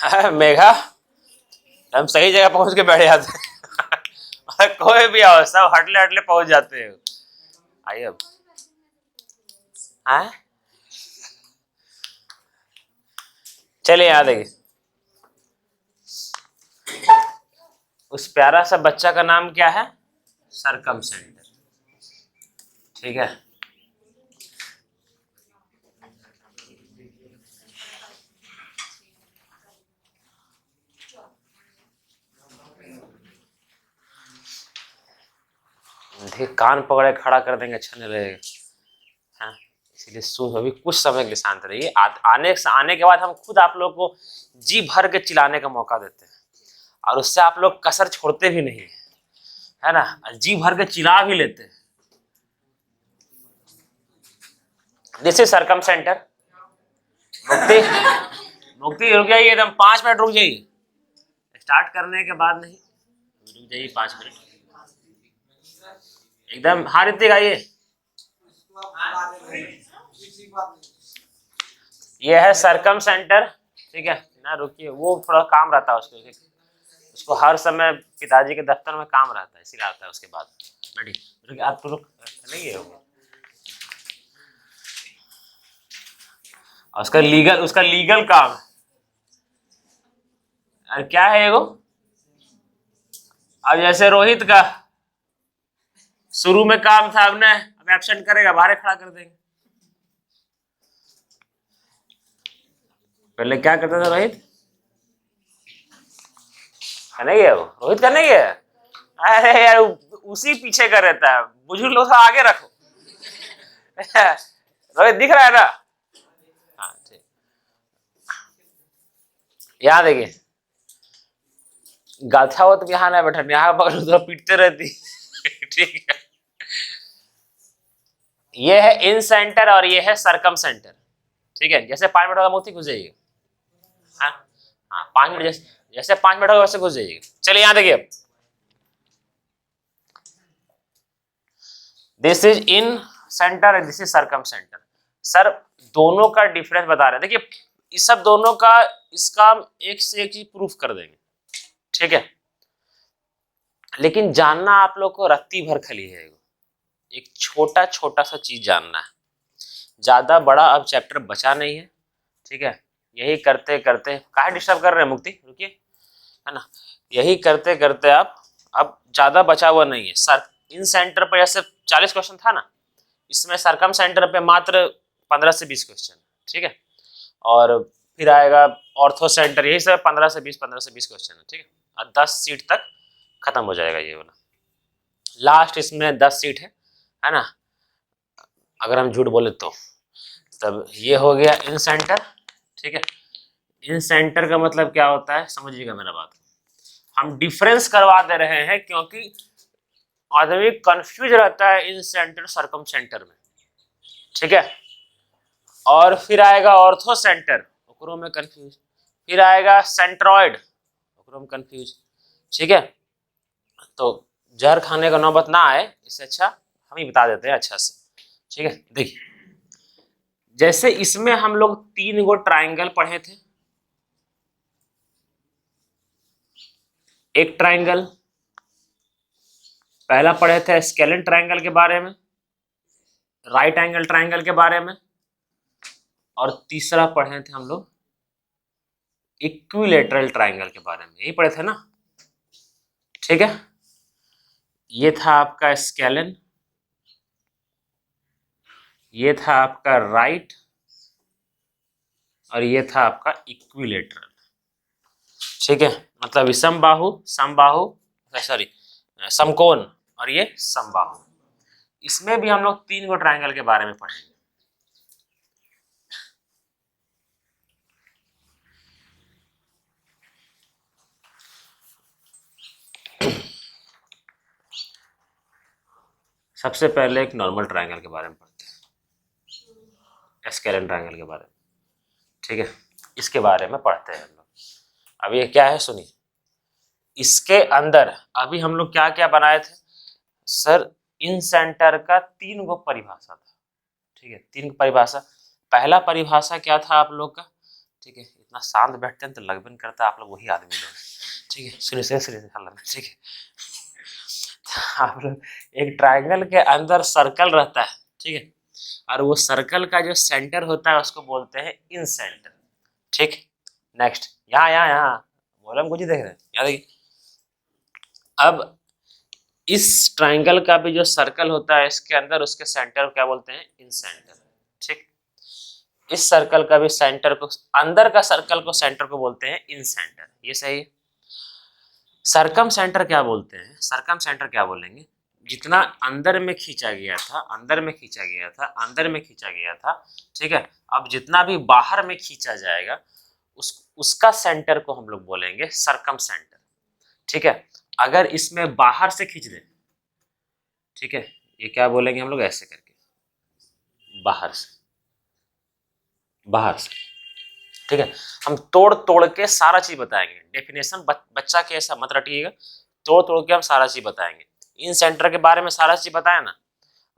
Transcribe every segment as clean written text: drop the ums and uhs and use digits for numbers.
मेघा, हम सही जगह पहुंच के बैठ जाते हैं। कोई भी आओ सब हटले हटले पहुंच जाते हैं। आइए अब। हाँ चलिए यहाँ देखिए, उस प्यारा सा बच्चा का नाम क्या है? सरकमसेंटर। ठीक है, देखिए कान पकड़े खड़ा कर देंगे, अच्छा नहीं लगेगा। हाँ, इसीलिए सुन अभी कुछ समय के लिए शांत रहिए। आने के बाद हम खुद आप लोग को जी भर के चिल्लाने का मौका देते हैं, और उससे आप लोग कसर छोड़ते भी नहीं है ना, जी भर के चिल्ला भी लेते हैं। This is circumcentre. Mukti, Mukti रुक जाइए, एकदम 5 मिनट रुक जाइए। स्टार्ट करने के बाद नहीं, रुक जाइए 5 मिनट एकदम। हाँ ऋतिक आइए। ये है सरकमसेंटर। ठीक है ना, रुकिए, वो थोड़ा काम रहता है उसको हर समय पिताजी के दफ्तर में काम रहता है, इसीलिए आता है उसके बाद। बैठिए, आप तो रुक नहीं है वो। उसका लीगल काम है। और क्या है वो, अब जैसे रोहित का शुरू में काम था, अब एब्सेंट करेगा, बाहर खड़ा कर देंगे। पहले क्या करता था रोहित? नहीं है वो, रोहित का नहीं है। अरे यार उसी पीछे का रहता है, बुजुर्ग लोग आगे रखो। रोहित दिख रहा है ना? हाँ ठीक, यहाँ देखिए, गाथा हो तो यहाँ ना बैठा, यहाँ पर उधर पीटते रहती। ठीक है, ये है इन सेंटर और ये है सरकम सेंटर। ठीक है, जैसे 5 मिनट होगा मुक्ति घुस जाइएगा। हाँ हाँ, 5 मिनट जैसे 5 मिनट होगा वैसे घुस जाइएगा। चलिए यहाँ देखिए, this is incentre and this is circumcentre. Sir दोनों का डिफरेंस बता रहे हैं, देखिए इस सब दोनों का, इसका एक से एक चीज प्रूफ कर देंगे। ठीक है, लेकिन जानना आप लोग को रत्ती भर खली है, एक छोटा छोटा सा चीज जानना है, ज्यादा बड़ा अब चैप्टर बचा नहीं है। ठीक है, यही करते करते, काहे डिस्टर्ब कर रहे हैं मुक्ति, रुकिए, है ना, यही करते करते आप, अब ज्यादा बचा हुआ नहीं है। सर इन सेंटर पर जैसे 40 क्वेश्चन था ना, इसमें सरकम सेंटर पे मात्र 15 से 20 क्वेश्चन। ठीक है, और फिर आएगा ऑर्थो सेंटर, यही सब 15 से 20 क्वेश्चन है। ठीक है, और 10 सीट तक खत्म हो जाएगा ये वाला, लास्ट इसमें 10 सीट है ना, अगर हम झूठ बोले तो। तब ये हो गया इन सेंटर। ठीक है, इन सेंटर का मतलब क्या होता है, समझिएगा मेरा बात। हम डिफरेंस करवा दे रहे हैं क्योंकि आदमी कंफ्यूज रहता है इन सेंटर सरकम सेंटर में। ठीक है, और फिर आएगा ऑर्थो सेंटर, ओकरो में कंफ्यूज, फिर आएगा सेंट्रॉइड, ओकरो में कंफ्यूज। ठीक है, तो जहर खाने का नौबत ना आए, इससे अच्छा हम ही बता देते हैं अच्छा से। ठीक है, देखिए जैसे इसमें हम लोग 3 गो ट्राइंगल पढ़े थे, एक ट्राइंगल पहला पढ़े थे स्केलेन ट्राइंगल के बारे में, राइट एंगल ट्राइंगल के बारे में, और तीसरा पढ़े थे हम लोग इक्विलेटरल ट्राइंगल के बारे में, यही पढ़े थे ना। ठीक है, ये था आपका स्केलेन, ये था आपका राइट, और ये था आपका इक्विलेटरल। ठीक है, मतलब समबाहु, समबाहु सॉरी समकोण, और ये समबाहु। इसमें भी हम लोग 3 गो ट्राइंगल के बारे में पढ़ेंगे। सबसे पहले एक नॉर्मल ट्राइंगल के बारे में पढ़ते हैं, स्केलेन ट्राइंगल के बारे में। ठीक है, इसके बारे में पढ़ते हैं हम लोग। अब ये क्या है सुनिए, इसके अंदर अभी हम लोग क्या क्या बनाए थे सर, इन सेंटर का 3 गो परिभाषा था। ठीक है, 3 परिभाषा। पहला परिभाषा क्या था आप लोग का, ठीक है, इतना शांत बैठते हैं तो लग भी नहीं करता आप लोग वही आदमी लोग, ठीक है। सुनिए सुनिए सुनिए, ठीक है। आप लोग, एक ट्राइंगल के अंदर सर्कल रहता है, ठीक है, और वो सर्कल का जो सेंटर होता है उसको बोलते हैं इन सेंटर, ठीक। नेक्स्ट, यहाँ यहाँ यहाँ बोला हम कुछ ही देख रहे हैं, यहाँ देखिए। अब इस ट्राइंगल का भी जो सर्कल होता है इसके अंदर उसके सेंटर को क्या बोलते हैं, इन सेंटर, ठीक। इस सर्कल का भी सेंटर को, अंदर का सर्कल को सेंटर को बोलते हैं इन सेंटर, ये सही है। सरकम सेंटर क्या बोलते हैं, सरकम सेंटर क्या बोलेंगे, जितना अंदर में खींचा गया था, अंदर में खींचा गया था, अंदर में खींचा गया था, ठीक है। अब जितना भी बाहर में खींचा जाएगा उसका सेंटर को हम लोग बोलेंगे सरकम सेंटर, ठीक है। अगर इसमें बाहर से खींच दें, ठीक है, ये क्या बोलेंगे हम लोग, ऐसे करके बाहर से, बाहर से, ठीक है। हम तोड़ तोड़ के सारा चीज बताएंगे, डेफिनेशन बच्चा के ऐसा मत रटिएगा, तोड़ तोड़ के हम सारा चीज बताएंगे। इन सेंटर के बारे में सारा चीज बताया ना,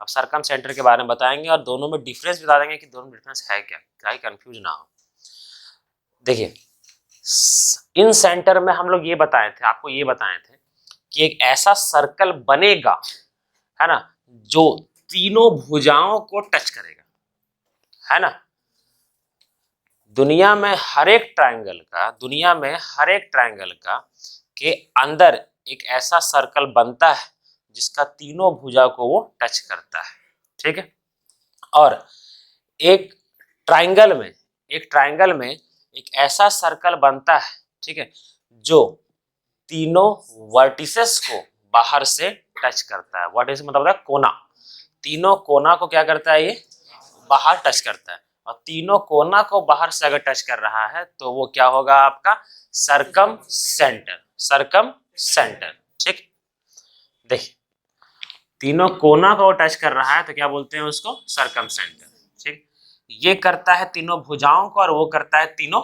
अब सरकम सेंटर के बारे में बताएंगे और दोनों में डिफरेंस बता देंगे कि दोनों डिफरेंस है क्या, क्या ही कंफ्यूज ना हो। देखिए, इन सेंटर में हम लोग ये बताए थे, आपको ये बताए थे कि एक ऐसा सर्कल बनेगा, है ना, जो तीनों भुजाओं को टच करेगा, है ना। दुनिया में हर एक ट्रायंगल का, दुनिया में हर एक ट्रायंगल का के अंदर एक ऐसा सर्कल बनता है जिसका तीनों भुजा को वो टच करता है, ठीक है। और एक ट्रायंगल में, एक ट्रायंगल में एक ऐसा सर्कल बनता है, ठीक है, जो तीनों वर्टिसेस को बाहर से टच करता है। वर्टिस मतलब है कोना, तीनों कोना को क्या करता है, ये बाहर टच करता है, और तीनों कोना को बाहर से अगर टच कर रहा है तो वो क्या होगा आपका, सरकम सेंटर, सरकम सेंटर, ठीक। देखिए, तीनों कोना को टच कर रहा है तो क्या बोलते हैं उसको, सरकम सेंटर, ठीक। ये करता है तीनों भुजाओं को और वो करता है तीनों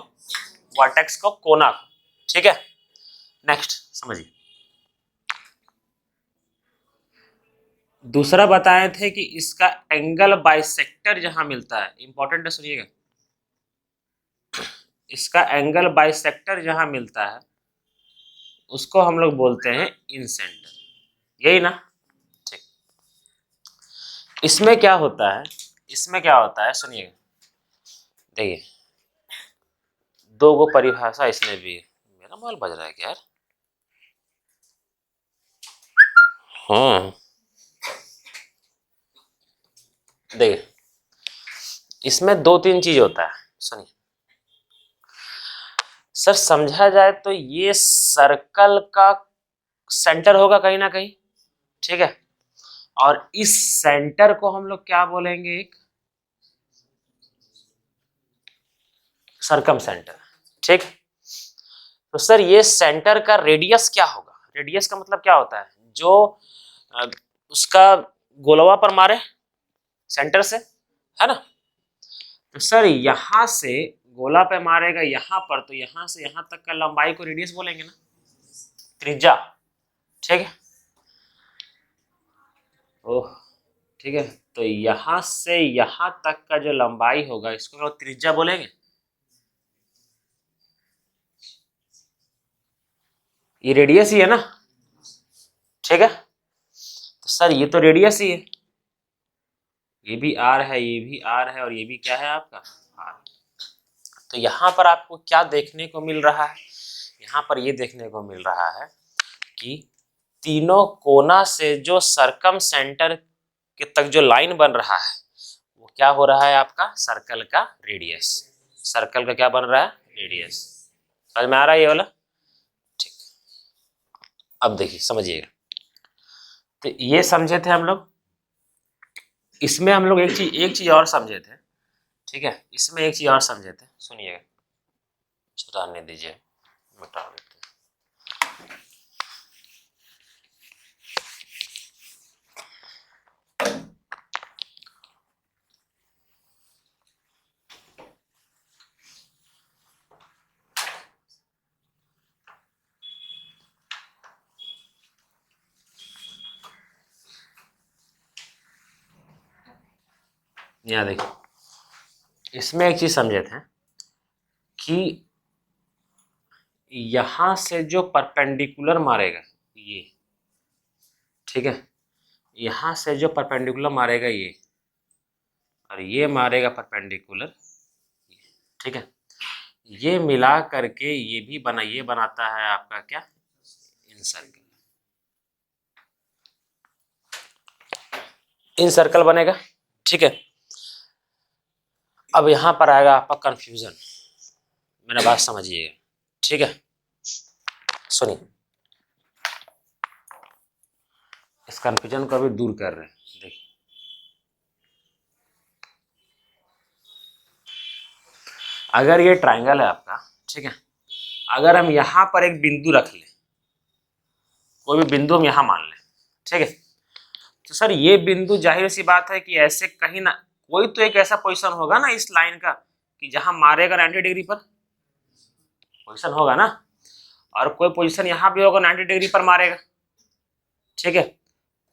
वर्टेक्स को, कोना को, ठीक है। नेक्स्ट समझिए, दूसरा बताए थे कि इसका एंगल बाइसेक्टर जहां मिलता है, इंपॉर्टेंट है सुनिएगा, इसका एंगल बाइसेक्टर जहां मिलता है उसको हम लोग बोलते हैं इन सेंटर, यही ना, ठीक। इसमें क्या होता है, इसमें क्या होता है सुनिएगा, देखिए दो गो परिभाषा इसमें भी है। मेरा मोबाइल बज रहा है क्या यार, हाँ देखिए, इसमें दो तीन चीज होता है, सुनिए सर, समझा जाए तो ये सर्कल का सेंटर होगा कहीं ना कहीं, ठीक है, और इस सेंटर को हम लोग क्या बोलेंगे, एक सरकम सेंटर, ठीक। तो सर ये सेंटर का रेडियस क्या होगा, रेडियस का मतलब क्या होता है, जो उसका गोलवा पर मारे सेंटर से, है ना। तो सर यहां से गोला पे मारेगा यहां पर, तो यहां से यहां तक का लंबाई को रेडियस बोलेंगे ना, त्रिज्या, ठीक है। ओह, ठीक है, तो यहां से यहां तक का जो लंबाई होगा इसको लोग त्रिज्या बोलेंगे, ये रेडियस ही है ना, ठीक है। तो सर ये तो रेडियस ही है, ये भी आर है, ये भी आर है, और ये भी क्या है आपका आर। तो यहाँ पर आपको क्या देखने को मिल रहा है, यहाँ पर ये देखने को मिल रहा है कि तीनों कोना से जो सरकम सेंटर के तक जो लाइन बन रहा है वो क्या हो रहा है आपका, सर्कल का रेडियस, सर्कल का क्या बन रहा है, रेडियस। समझ में आ रहा है ये वाला, ठीक। अब देखिए समझिएगा, तो ये समझे थे हम लोग, इसमें हम लोग एक चीज और समझे थे, ठीक है, इसमें एक चीज और समझे थे, सुनिएगा, रहने दीजिए, बता देते यहाँ देखिए, इसमें एक चीज समझे थे कि यहां से जो परपेंडिकुलर मारेगा ये, ठीक है, यहां से जो परपेंडिकुलर मारेगा ये, और ये मारेगा परपेंडिकुलर, ठीक है, ये मिला करके ये भी बना, ये बनाता है आपका क्या, इन सर्कल, इन सर्कल बनेगा, ठीक है। अब यहां पर आएगा आपका कंफ्यूजन, मेरा बात समझिएगा, ठीक है, सुनिए, इस कंफ्यूजन को अभी दूर कर रहे हैं। देखिए अगर ये ट्रायंगल है आपका, ठीक है, अगर हम यहां पर एक बिंदु रख लें, कोई भी बिंदु हम यहां मान लें, ठीक है, तो सर ये बिंदु जाहिर सी बात है कि ऐसे कहीं ना कोई तो एक ऐसा पोजीशन होगा ना इस लाइन का कि जहां मारेगा 90 डिग्री पर, पोजीशन होगा ना, और कोई पोजीशन यहां भी होगा 90 डिग्री पर मारेगा, ठीक है,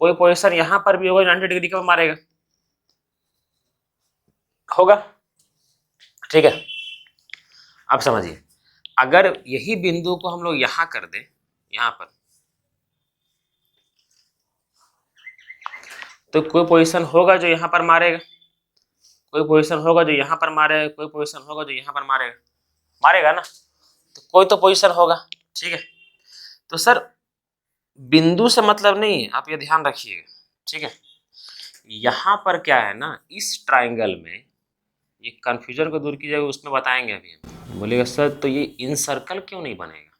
कोई पोजीशन यहां पर भी होगा 90 डिग्री पर मारेगा, होगा, ठीक है। अब समझिए, अगर यही बिंदु को हम लोग यहां कर दें, यहां पर, तो कोई पोजीशन होगा जो यहां पर मारेगा, कोई पोजीशन होगा जो यहां पर मारेगा, कोई पोजीशन होगा जो यहां पर मारेगा, मारेगा ना, तो कोई तो पोजीशन होगा, ठीक है। तो सर बिंदु से मतलब नहीं है, आप ये ध्यान रखिएगा, ठीक है। यहां पर क्या है ना, इस ट्राइंगल में, ये कंफ्यूजन को दूर कीजिएगा, उसमें बताएंगे अभी हम। बोलेगा सर तो ये इन सर्कल क्यों नहीं बनेगा,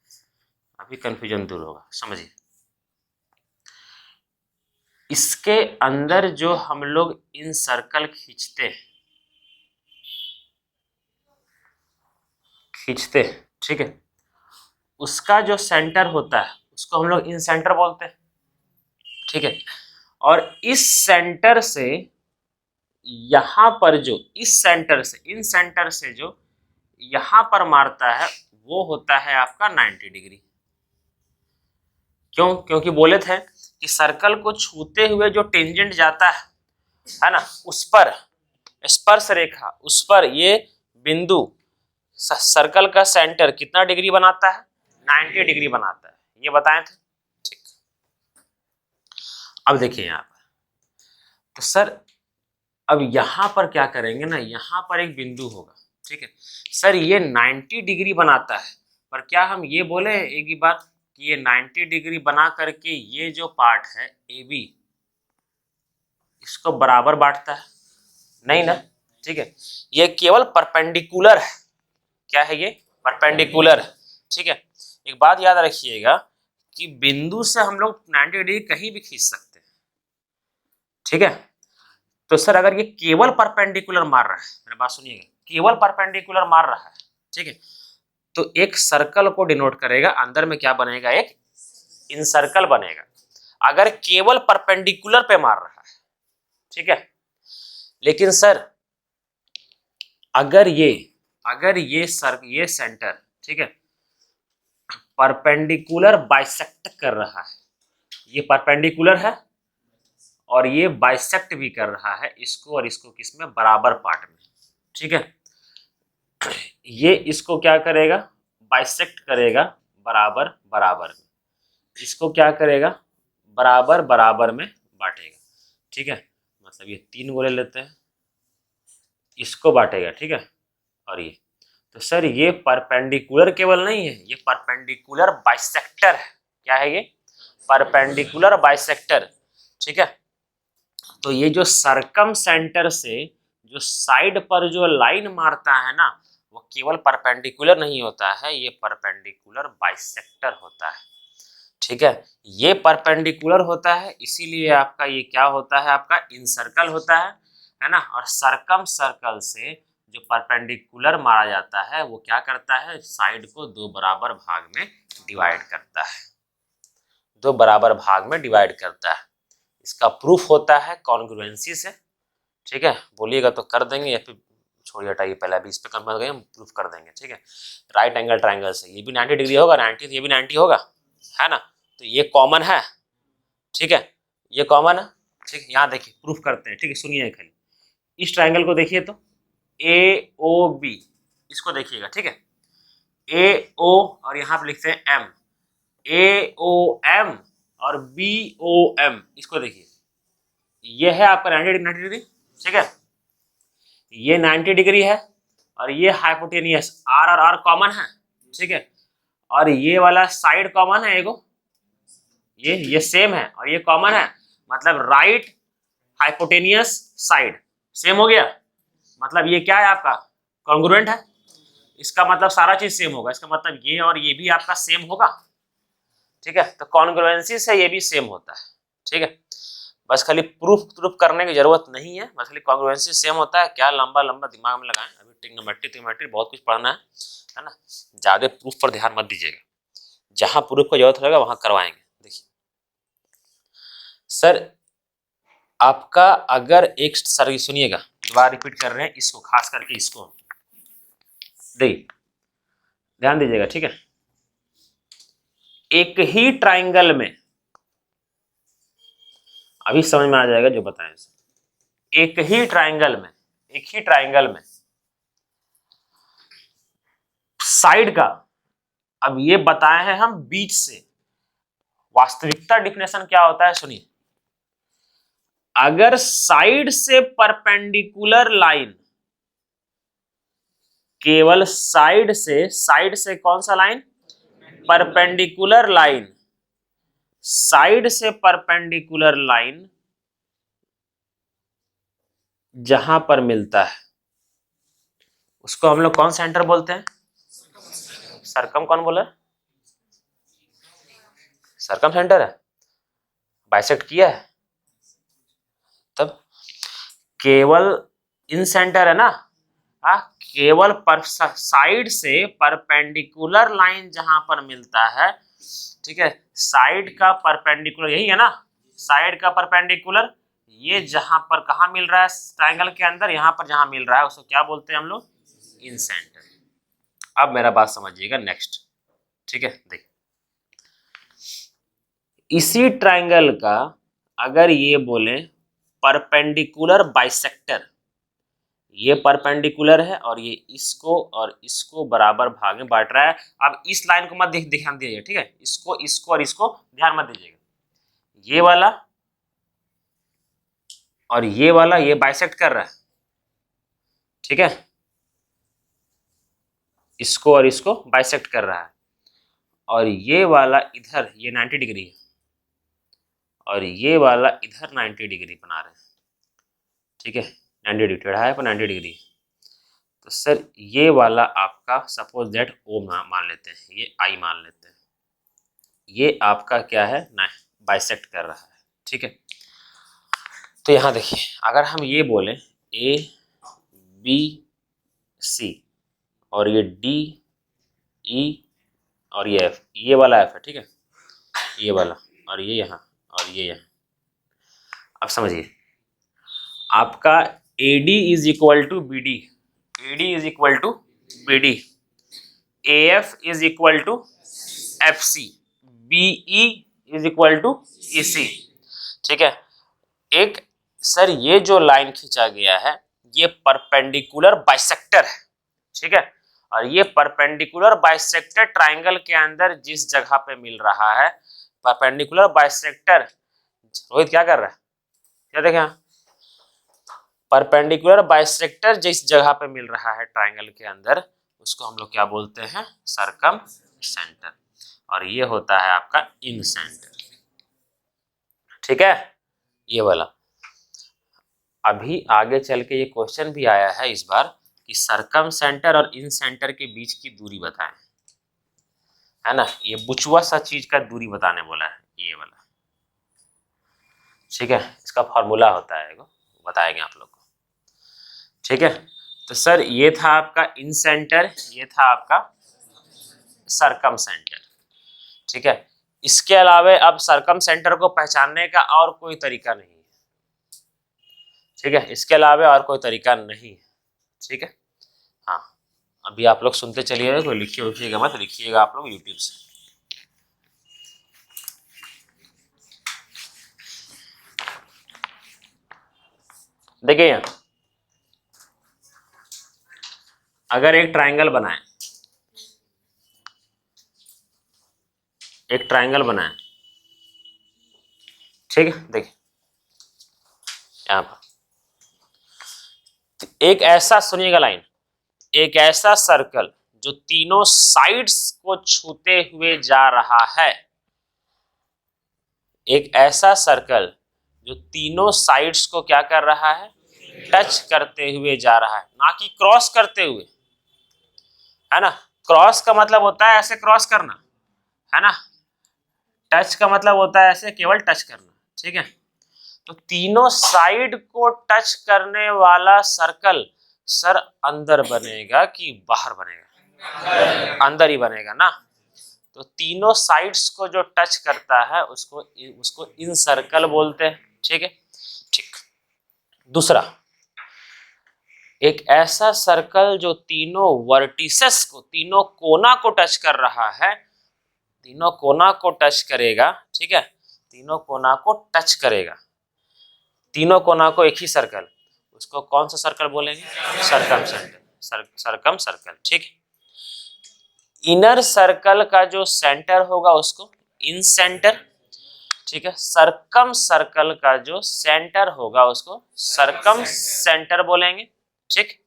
अभी कंफ्यूजन दूर होगा, समझिए। इसके अंदर जो हम लोग इन सर्कल खींचते हैं, ठीक है, उसका जो सेंटर होता है उसको हम लोग इन सेंटर बोलते हैं, ठीक है, और इस सेंटर से यहां पर जो, इस सेंटर से, इन सेंटर से जो यहां पर मारता है वो होता है आपका 90 डिग्री। क्यों? क्योंकि बोले थे कि सर्कल को छूते हुए जो टेंजेंट जाता है ना, उस पर स्पर्श रेखा, उस पर ये बिंदु सर्कल का सेंटर कितना डिग्री बनाता है, 90 डिग्री बनाता है, ये बताए थे, ठीक। अब देखिए यहाँ पर, तो सर अब यहां पर क्या करेंगे ना, यहां पर एक बिंदु होगा, ठीक है, सर ये 90 डिग्री बनाता है, पर क्या हम ये बोले एक ही बात कि ये 90 डिग्री बना करके ये जो पार्ट है ए बी, इसको बराबर बांटता है, नहीं ना, ठीक है, ये केवल परपेंडिकुलर है, क्या है ये, परपेंडिकुलर है, ठीक है। एक बात याद रखिएगा कि बिंदु से हम लोग 90 डिग्री कहीं भी खींच सकते हैं, ठीक है। तो सर अगर ये केवल परपेंडिकुलर मार रहा है, मेरी बात सुनिएगा, केवल परपेंडिकुलर मार रहा है, ठीक है, तो एक सर्कल को डिनोट करेगा, अंदर में क्या बनेगा, एक इन सर्कल बनेगा, अगर केवल परपेंडिकुलर पे मार रहा है, ठीक है। लेकिन सर अगर ये ये सेंटर, ठीक है, परपेंडिकुलर बाइसेक्ट कर रहा है, ये परपेंडिकुलर है और ये बाइसेक्ट भी कर रहा है इसको और इसको, किसमें, बराबर पार्ट में, ठीक है, ये इसको क्या करेगा, बाइसेक्ट करेगा बराबर बराबर में, इसको क्या करेगा, बराबर बराबर में बांटेगा, ठीक है, मतलब ये 3 गोले लेते हैं, इसको बांटेगा, ठीक है, और ये, तो सर ये परपेंडिकुलर केवल नहीं है, ये परपेंडिकुलर बाइसेक्टर है, क्या है ये, परपेंडिकुलर बाइसेक्टर, ठीक है। तो ये जो सरकम सेंटर से जो साइड पर जो लाइन मारता है ना, वो केवल परपेंडिकुलर नहीं होता है, ये परपेंडिकुलर बाइसेक्टर होता है, ठीक है, ये परपेंडिकुलर होता है, इसीलिए आपका ये क्या होता है, आपका इनसर्कल होता है ना, और सरकम सर्कल से जो परपेंडिकुलर मारा जाता है वो क्या करता है, साइड को 2 बराबर भाग में डिवाइड करता है, 2 बराबर भाग में डिवाइड करता है। इसका प्रूफ होता है कॉन्ग्रुएंसी से, ठीक है, बोलिएगा तो कर देंगे या फिर छोड़िए, हटाइए, पहले अभी इस पे कंपेयर करेंगे, हम प्रूफ कर देंगे, ठीक है। राइट एंगल ट्राइंगल से ये भी 90 डिग्री होगा, 90 तो ये भी 90 होगा, है ना, तो ये कॉमन है, ठीक है, ये कॉमन है, ठीक है। यहाँ देखिए प्रूफ करते हैं, ठीक है, सुनिए खाली, इस ट्राइंगल को देखिए तो ए ओ बी, इसको देखिएगा, ठीक है, ए ओ और यहाँ पे लिखते हैं एम, ए ओ एम और बी ओ एम। इसको देखिए, ये है आपका 90 डिग्री, ठीक है, ये 90 डिग्री है और ये हाइपोटेनियस, आर और आर कॉमन है, ठीक है, और ये वाला साइड कॉमन है एगो, ये सेम है और ये कॉमन है, मतलब राइट हाइपोटेनियस साइड सेम हो गया, मतलब ये क्या है आपका कॉन्ग्रुएंट है, इसका मतलब सारा चीज सेम होगा, इसका मतलब ये और ये भी आपका सेम होगा, ठीक है, तो कॉन्ग्रुएंसी से ये भी सेम होता है, ठीक है, बस खाली प्रूफ करने की जरूरत नहीं है, बस खाली कॉन्ग्रुएंसी सेम होता है, क्या लंबा लंबा दिमाग में लगाएं, अभी ट्रिग्नोमेट्री बहुत कुछ पढ़ना है ना, ज्यादा प्रूफ पर ध्यान मत दीजिएगा, जहां प्रूफ की जरूरत रहेगा वहां करवाएंगे। देखिए सर, आपका अगर एक, सर सुनिएगा, दोबारा रिपीट कर रहे हैं इसको, खास करके इसको देखिए, ध्यान दीजिएगा, ठीक है, एक ही ट्राइंगल में, अभी समझ में आ जाएगा जो बताएं, एक ही ट्राइंगल में साइड का, अब ये बताए हैं हम बीच से, वास्तविकता डिफिनेशन क्या होता है सुनिए, अगर साइड से परपेंडिकुलर लाइन, केवल साइड से कौन सा लाइन, परपेंडिकुलर लाइन, साइड से परपेंडिकुलर लाइन जहां पर मिलता है उसको हम लोग कौन सेंटर बोलते हैं, सरकम, कौन बोला, सरकम सेंटर है, बाइसेक्ट किया है, तब केवल इन सेंटर है ना, केवल साइड से परपेंडिकुलर लाइन जहां पर मिलता है, ठीक है, साइड का परपेंडिकुलर यही है ना, साइड का परपेंडिकुलर, ये जहां पर कहा मिल रहा है ट्रायंगल के अंदर, यहां पर जहां मिल रहा है उसको क्या बोलते हैं हम लोग, इन सेंटर। अब मेरा बात समझिएगा नेक्स्ट, ठीक है, देखिए इसी ट्रायंगल का अगर ये बोले परपेंडिकुलर बाइसेक्टर, ये परपेंडिकुलर है और ये इसको बराबर भाग में बांट रहा है, अब इस लाइन को मत ध्यान दीजिएगा, ठीक है, इसको और इसको ध्यान मत दीजिएगा, ये वाला और ये वाला ये बाइसेक्ट कर रहा है, ठीक है, इसको और इसको बाइसेक्ट कर रहा है, और ये वाला इधर ये 90 डिग्री है और ये वाला इधर 90 डिग्री बना रहे हैं, ठीक है, 90 डिग्री टेढ़ा है पर 90 डिग्री, तो सर ये वाला आपका सपोज दैट ओ मान लेते हैं, ये आई मान लेते हैं, ये आपका क्या है ना, बाइसेक्ट कर रहा है, ठीक है, तो यहां देखिए अगर हम ये बोले ए बी सी और ये डी ई और ये एफ, ये वाला एफ है, ठीक है, ये वाला और ये यहाँ और ये यहाँ, अब समझिए आपका AD is equal to BD, AD is equal to BD, AF is equal to FC, BE is equal to EC, ठीक है, एक सर ये जो लाइन खींचा गया है ये परपेंडिकुलर बाइसेक्टर है, ठीक है, और ये परपेंडिकुलर बाइसेक्टर ट्राइंगल के अंदर जिस जगह पे मिल रहा है, परपेंडिकुलर बाइसेक्टर, रोहित क्या कर रहा है, क्या देखें, परपेंडिकुलर बाइसेक्टर जिस जगह पे मिल रहा है ट्राइंगल के अंदर उसको हम लोग क्या बोलते हैं, सरकम सेंटर, और ये होता है आपका इन सेंटर, ठीक है, ये वाला। अभी आगे चल के ये क्वेश्चन भी आया है इस बार कि सरकम सेंटर और इन सेंटर के बीच की दूरी बताएं, है ना, ये बुचवा सा चीज का दूरी बताने बोला है, ये वाला, ठीक है, इसका फॉर्मूला होता है, बताएंगे आप लोग को, ठीक है, तो सर ये था आपका इन सेंटर, ये था आपका सरकम सेंटर, ठीक है, इसके अलावा अब सरकम सेंटर को पहचानने का और कोई तरीका नहीं है, ठीक है, इसके अलावा और कोई तरीका नहीं है, ठीक है, हाँ, अभी आप लोग सुनते चलिए, कोई लिखिएगा मत, लिखिएगा आप लोग यूट्यूब से, देखिए यहाँ अगर एक ट्राइंगल बनाए, एक ट्रायंगल बनाए, ठीक है, देखिए यहां पर एक ऐसा, सुनिएगा लाइन, एक ऐसा सर्कल जो तीनों साइड्स को छूते हुए जा रहा है, एक ऐसा सर्कल जो तीनों साइड्स को क्या कर रहा है, टच करते हुए जा रहा है, ना कि क्रॉस करते हुए, है ना। क्रॉस का मतलब होता है ऐसे क्रॉस करना, है ना। टच का मतलब होता है ऐसे केवल टच करना, ठीक है। तो तीनों साइड को टच करने वाला सर्कल सर अंदर बनेगा कि बाहर बनेगा? अंदर ही बनेगा ना। तो तीनों साइड्स को जो टच करता है उसको उसको इन सर्कल बोलते हैं, ठीक है। ठीक, दूसरा, एक ऐसा सर्कल जो तीनों वर्टिसेस को, तीनों कोना को टच कर रहा है, तीनों कोना को टच करेगा, ठीक है, तीनों कोना को टच करेगा, तीनों कोना को एक ही सर्कल, उसको कौन सा सर्कल बोलेंगे? सरकम सर्कल, सरकम सर्कल, ठीक है। इनर सर्कल का जो सेंटर होगा उसको इन सेंटर, ठीक है। सरकम सर्कल का जो सेंटर होगा उसको सरकम सेंटर बोलेंगे, ठीक।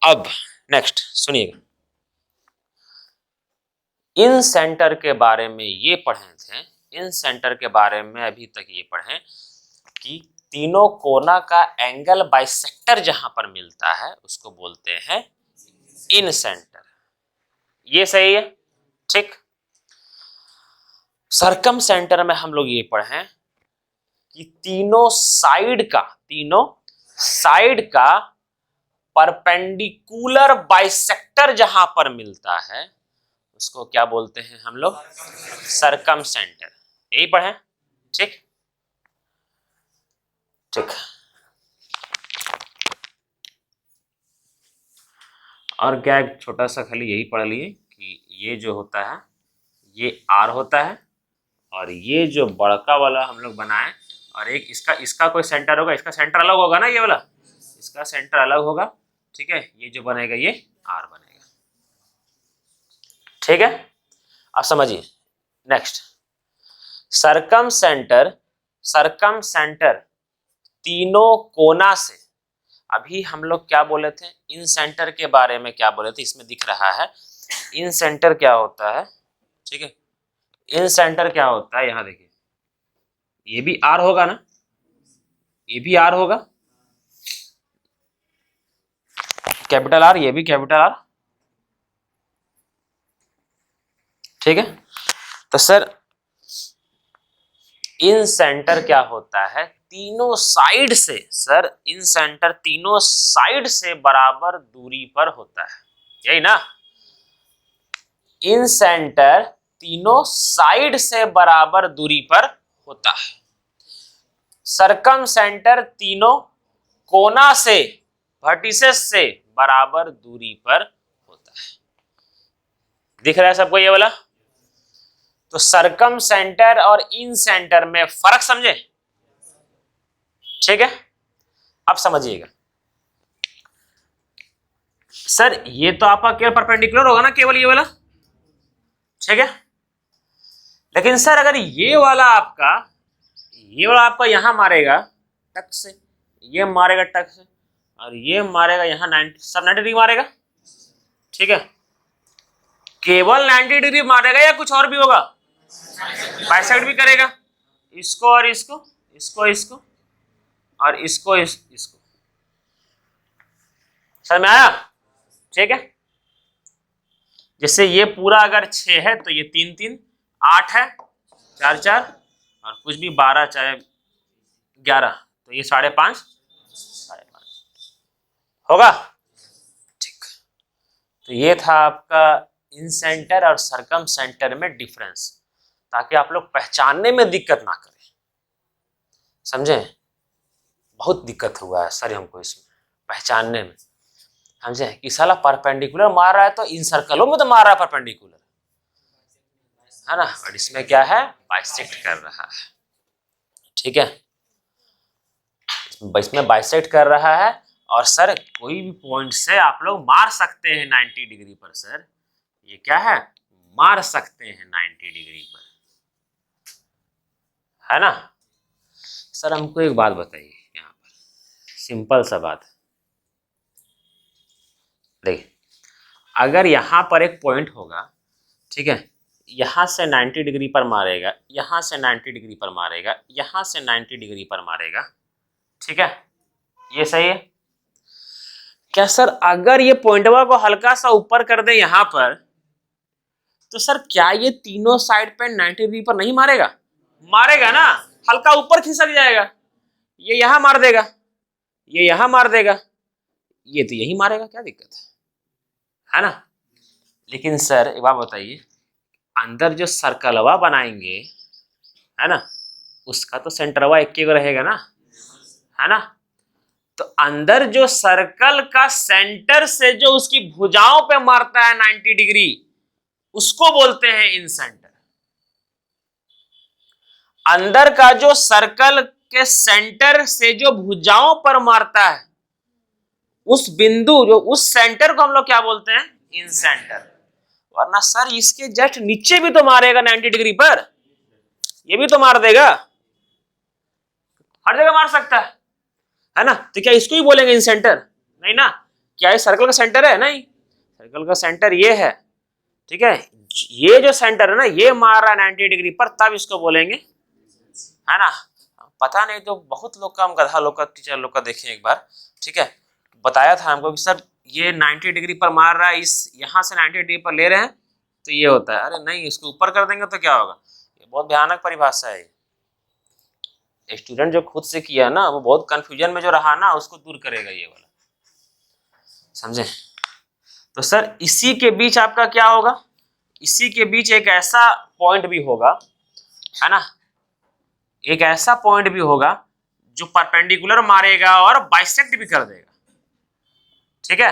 अब नेक्स्ट सुनिएगा, इन सेंटर के बारे में ये पढ़े थे, इन सेंटर के बारे में अभी तक ये पढ़े कि तीनों कोना का एंगल बाइसेक्टर जहां पर मिलता है उसको बोलते हैं इन सेंटर, ये सही है, ठीक। सरकम सेंटर में हम लोग ये पढ़े कि तीनों साइड का परपेंडिकुलर बाइसेक्टर जहां पर मिलता है उसको क्या बोलते हैं हम लोग? सरकम सेंटर, यही पढ़े, ठीक ठीक। और क्या, एक छोटा सा खाली यही पढ़ लिए कि ये जो होता है ये आर होता है, और ये जो बड़का वाला हम लोग बनाए, और एक इसका कोई सेंटर होगा, इसका सेंटर अलग होगा ना, ये वाला इसका सेंटर अलग होगा, ठीक है। ये जो बनेगा ये आर बनेगा, ठीक है। अब समझिए नेक्स्ट, सरकम सेंटर तीनों कोना से, अभी हम लोग क्या बोले थे, इन सेंटर के बारे में क्या बोले थे, इसमें दिख रहा है इन सेंटर क्या होता है, ठीक है। इन सेंटर क्या होता है, यहां देखिए, ये भी आर होगा ना, ये भी आर होगा, कैपिटल आर, ये भी कैपिटल आर, ठीक है। तो सर इन सेंटर क्या होता है, तीनों साइड से, सर इन सेंटर तीनों साइड से बराबर दूरी पर होता है, यही ना। इन सेंटर तीनों साइड से बराबर दूरी पर होता है, सरकम सेंटर तीनों कोना से, वर्टिसेस से बराबर दूरी पर होता है। दिख रहा है सबको ये वाला? तो सरकम सेंटर और इन सेंटर में फर्क समझे, ठीक है। अब समझिएगा, सर ये तो आपका केवल परपेंडिकुलर होगा ना, केवल ये वाला, ठीक है। लेकिन सर अगर ये वाला आपका यहां मारेगा टक से, ये मारेगा टक से, और ये मारेगा यहां 90, सब 90 डिग्री मारेगा, ठीक है। केवल 90 डिग्री मारेगा या कुछ और भी होगा? बाइसेक्ट भी करेगा, इसको और इसको, इसको इसको, और इसको इसको, समझ में आया, ठीक है। जैसे ये पूरा अगर 6 है तो ये 3 3, 8 है, 4 4, और कुछ भी 12 चाहे 11, तो ये 5.5 होगा, ठीक। तो ये था आपका इन सेंटर और सरकम सेंटर में डिफरेंस, ताकि आप लोग पहचानने में दिक्कत ना करें, समझे। बहुत दिक्कत हुआ है सर हमको इसमें पहचानने में, समझे कि साला परपेंडिकुलर मार रहा है तो इन सर्कलों में तो मार रहा है परपेंडिकुलर, है ना, और इसमें क्या है, बाइसेक्ट कर रहा है, ठीक है। इसमें बाइसेक्ट कर रहा है, और सर कोई भी पॉइंट से आप लोग मार सकते हैं 90 डिग्री पर, सर ये क्या है, मार सकते हैं 90 डिग्री पर, है ना। सर हमको एक बात बताइए, यहाँ पर सिंपल सा बात, देखिए अगर यहाँ पर एक पॉइंट होगा, ठीक है, यहाँ से 90 डिग्री पर मारेगा, यहाँ से 90 डिग्री पर मारेगा, यहाँ से 90 डिग्री पर मारेगा, ठीक है, ये सही है क्या सर? अगर ये पॉइंटवा को हल्का सा ऊपर कर दे यहाँ पर, तो सर क्या ये तीनों साइड पे 90 डिग्री पर नहीं मारेगा? मारेगा ना, हल्का ऊपर खिसक जाएगा, ये यहां मार देगा, ये यहां मार देगा, ये तो यही मारेगा, क्या दिक्कत है ना। लेकिन सर एक बात बताइए, अंदर जो सर्कलवा बनाएंगे, है ना, उसका तो सेंटरवा एक ही रहेगा ना, है ना। तो अंदर जो सर्कल का सेंटर से जो उसकी भुजाओं पे मारता है 90 डिग्री, उसको बोलते हैं इन सेंटर। अंदर का जो सर्कल के सेंटर से जो भुजाओं पर मारता है, उस बिंदु, जो उस सेंटर को हम लोग क्या बोलते हैं? इन सेंटर। वरना सर इसके जस्ट नीचे भी तो मारेगा 90 डिग्री पर, ये भी तो मार देगा, हर जगह मार सकता है ना। तो क्या इसको ही बोलेंगे इन सेंटर? नहीं ना। क्या ये सर्कल का सेंटर है? नहीं, सर्कल का सेंटर ये है, ठीक है, ये जो सेंटर है ना, ये मार रहा है 90 डिग्री पर, तब इसको बोलेंगे, है ना। पता नहीं तो बहुत लोग का, हम गधा लोग का, टीचर लोग का देखें एक बार, ठीक है, बताया था हमको कि सर ये 90 डिग्री पर मार रहा है, इस यहाँ से 90 डिग्री पर ले रहे हैं तो ये होता है। अरे नहीं, इसको ऊपर कर देंगे तो क्या होगा? ये बहुत भयानक परिभाषा है। स्टूडेंट जो खुद से किया ना, वो बहुत कंफ्यूजन में जो रहा ना, उसको दूर करेगा ये वाला, समझे। तो सर इसी के बीच आपका क्या होगा? इसी के बीच एक ऐसा पॉइंट भी होगा, है ना, एक ऐसा पॉइंट भी होगा जो परपेंडिकुलर मारेगा और बाइसेक्ट भी कर देगा, ठीक है,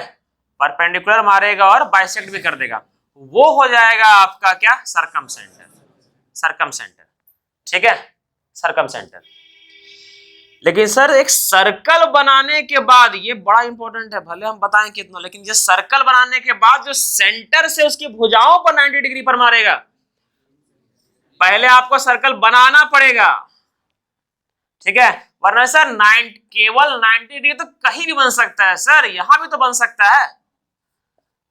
परपेंडिकुलर मारेगा और बाइसेक्ट भी कर देगा, वो हो जाएगा आपका क्या? सरकम सेंटर। सरकम सेंटर, ठीक है, सरकम सेंटर। लेकिन सर एक सर्कल बनाने के बाद, ये बड़ा इंपॉर्टेंट है, भले हम बताएं कितना, लेकिन ये सर्कल बनाने के बाद जो सेंटर से उसकी भुजाओं पर 90 डिग्री पर मारेगा, पहले आपको सर्कल बनाना पड़ेगा, ठीक है। वरना सर केवल 90 डिग्री तो कहीं भी बन सकता है सर, यहां भी तो बन सकता है,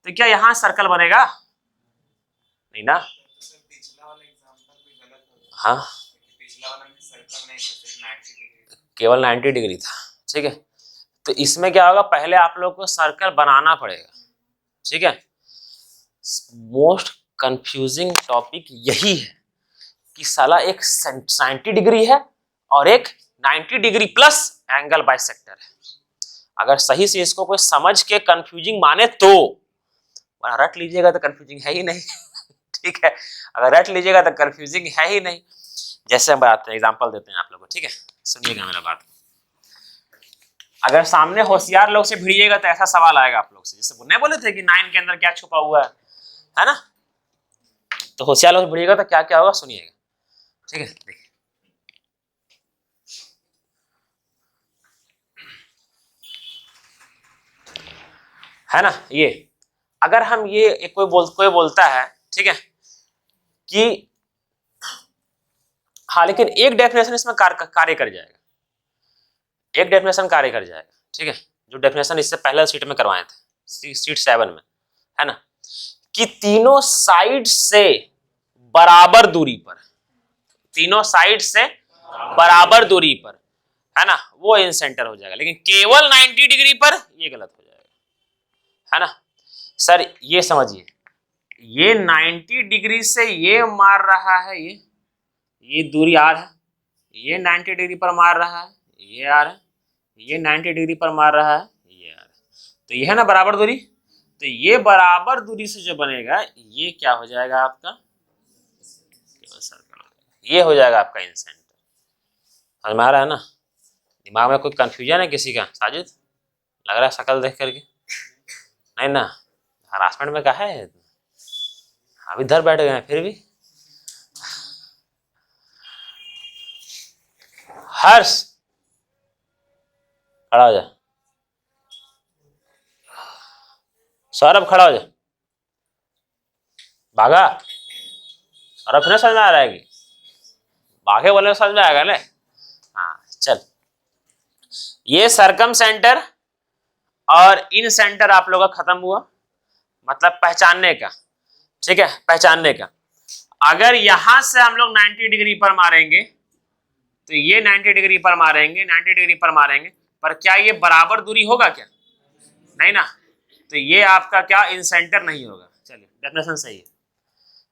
तो क्या यहां सर्कल बनेगा? नहीं ना। हाँ, केवल 90 डिग्री था, ठीक है। तो इसमें क्या होगा? पहले आप लोग को सर्कल बनाना पड़ेगा, ठीक है। मोस्ट कंफ्यूजिंग टॉपिक यही है कि साला एक 90 डिग्री है और एक 90 डिग्री प्लस एंगल बाइसेक्टर है। अगर सही से इसको कोई समझ के कंफ्यूजिंग माने तो, रट लीजिएगा तो कंफ्यूजिंग है ही नहीं ठीक है, अगर रट लीजिएगा तो कंफ्यूजिंग है ही नहीं। जैसे हम बताते हैं, एग्जांपल देते हैं आप लोगों को, ठीक है, सुनिएगा मेरा बात। अगर सामने होशियार लोग से भिड़िएगा तो ऐसा सवाल आएगा आप लोग से, जैसे नहीं बोले थे कि 9 के अंदर क्या छुपा हुआ है ना। तो होशियार लोग से भिड़िएगा तो क्या क्या होगा, सुनिएगा, ठीक है। देखिए है ना, ये अगर हम ये कोई बोलता है, ठीक है, कि हाँ, लेकिन एक डेफिनेशन इसमें कार्य कर जाएगा, एक डेफिनेशन कार्य कर जाएगा, ठीक है, जो डेफिनेशन इससे पहले सीट में करवाए थे, सीट 7 में, है ना, कि तीनों साइड से बराबर दूरी पर, तीनों साइड से बराबर दूरी पर, है ना, वो इन सेंटर हो जाएगा। लेकिन केवल 90 डिग्री पर ये गलत हो जाएगा, है ना। सर ये समझिए, ये 90 डिग्री से ये मार रहा है, ये दूरी आर है, ये 90 डिग्री पर मार रहा है, ये आर है, ये 90 डिग्री पर मार रहा है, ये आर है, तो ये है ना बराबर दूरी। तो ये बराबर दूरी से जो बनेगा, ये क्या हो जाएगा आपका? केवल सर्कल हो जाएगा, ये हो जाएगा आपका इन सेंटर। समझ में आ रहा है ना? दिमाग में कोई कंफ्यूजन है किसी का? साजिद लग रहा है शक्ल देख करके, नहीं ना, हरासमेंट में कहा है, अब इधर बैठ गए फिर भी। हर्ष खड़ा हो जा, सौरभ खड़ा हो जा, भागा। और अपने समझ में आ रहा है कि आगे बोलने में समझ में आएगा ना। हाँ चल, ये सरकम सेंटर और इन सेंटर आप लोगों का खत्म हुआ, मतलब पहचानने का, ठीक है, पहचानने का। अगर यहां से हम लोग 90 डिग्री पर मारेंगे तो ये 90 डिग्री पर मारेंगे, 90 डिग्री पर मारेंगे, पर क्या ये बराबर दूरी होगा क्या? नहीं ना, तो ये आपका क्या इन सेंटर नहीं होगा। चलिए डेफिनेशन सही है,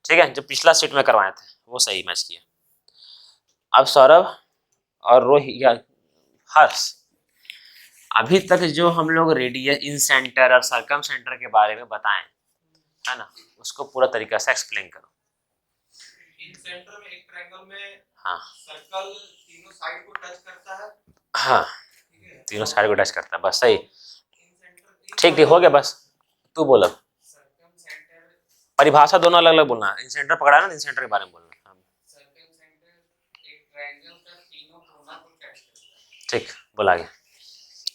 ठीक है, जो पिछला सीट में करवाए थे वो सही मैच किया। अब सौरभ और रोहित या हर्ष, अभी तक जो हम लोग रेडियस, इन सेंटर और सरकम सेंटर के बारे में बताएं, है ना, उसको पूरा तरीका से एक्सप्लेन करो। इन सेंटर में एक ट्रायंगल में हाँ सर्कल तीनों साइड को टच करता है। हाँ, तीनों साइड को टच करता है, बस सही, ठीक ठीक हो गया, बस तू बोला। परिभाषा दोनों अलग अलग बोलना, इन सेंटर पकड़ा ना, इन सेंटर के बारे में बोलना। ठीक, बोला गया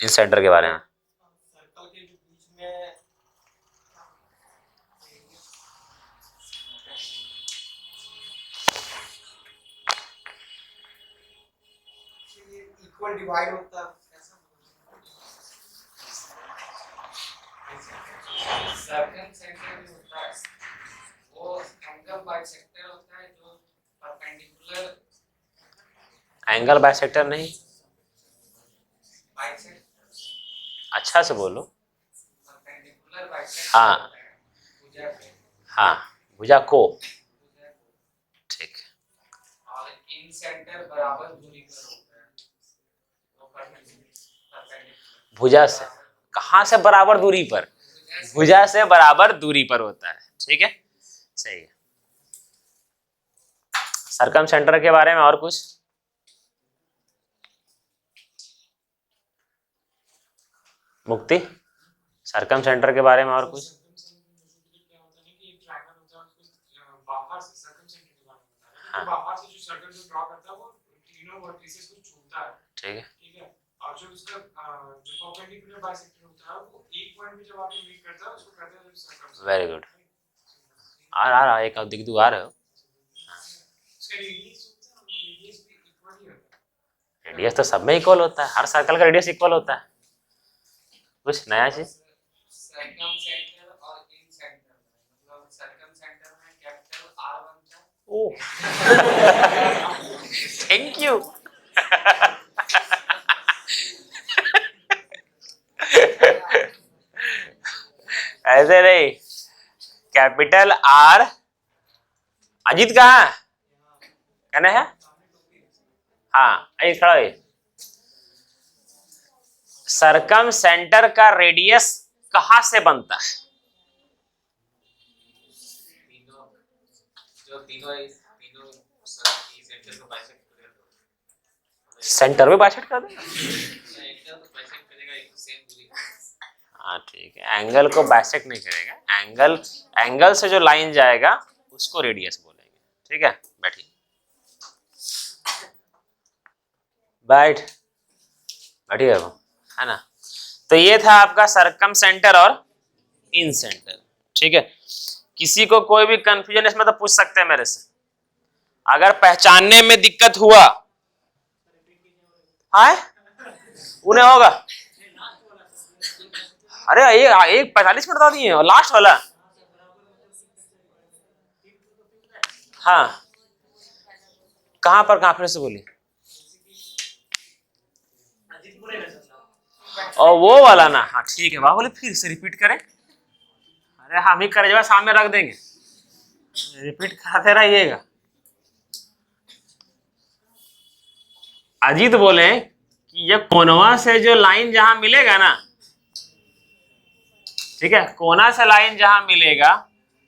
इन सेंटर के बारे में। सर्कल के जो बीच में इक्वल डिवाइड होता है, सर्कल सेंटर जो होता है वो एंगल बाइसेक्टर होता है, जो परपेंडिकुलर, एंगल बाइसेक्टर नहीं, बाइसेक्टर, अच्छा से बोलो। परपेंडिकुलर बाइसेक्टर, हाँ भुजा पे, हाँ, भुजा को, ठीक। और इन सेंटर बराबर दूरी पर होता है, वो परपेंडिकुलर, भुजा से कहाँ से बराबर दूरी पर? भुजा से बराबर दूरी पर होता है, ठीक है, सही है। सरकम सेंटर के बारे में और कुछ? मुक्ति, सरकम सेंटर के बारे में और कुछ? हाँ बाहर से जो सर्कल जो ड्रॉ करता है वो तीनों वर्टिसेस को छूता है, ठीक है, ठीक है, और जो उसका जो परपेंडिकुलर बाइसेक्टर होता है वो एक पॉइंट पे जब आके मीट करता है उसको कहते हैं सर्कम। वेरी गुड, आ रहा एक दिख दू आ रहे हो। उसका रेडियस होता है, रेडियस भी इक्वल ही होता है। रेडियस तो सब में इक्वल होता है, हर सर्कल का रेडियस इक्वल होता है। कुछ नया चीज? सर्कम सेंटर और इन सेंटर, मतलब सर्कम सेंटर में कैपिटल आर बनता है। ओह थैंक यू ऐसे नहीं, कैपिटल आर, अजीत कहाँ है, कहना है, हाँ अजीत खड़ा है। सरकम सेंटर का रेडियस कहां से बनता है? सेंटर में बाइसेक्ट कर देगा, हाँ ठीक है, एंगल को बाइसेक्ट नहीं करेगा, एंगल से जो लाइन जाएगा उसको रेडियस बोलेंगे, ठीक है। बैठिए, बैठिए है ना। तो ये था आपका सरकम सेंटर और इन सेंटर, ठीक है। किसी को कोई भी कंफ्यूजन इसमें तो पूछ सकते हैं मेरे से, अगर पहचानने में दिक्कत हुआ, हाँ उन्हें होगा, अरे एक 45 मिनट बता दिए और लास्ट वाला, हाँ कहां पर, कहां फिर से बोली, और वो वाला ना, हाँ ठीक है, बोले फिर से रिपीट करें, अरे हम ही कर सामने रख देंगे, रिपीट कराते रहिएगा। अजीत बोले कि ये कोनवा से जो लाइन जहां मिलेगा ना, ठीक है, कोना से लाइन जहां मिलेगा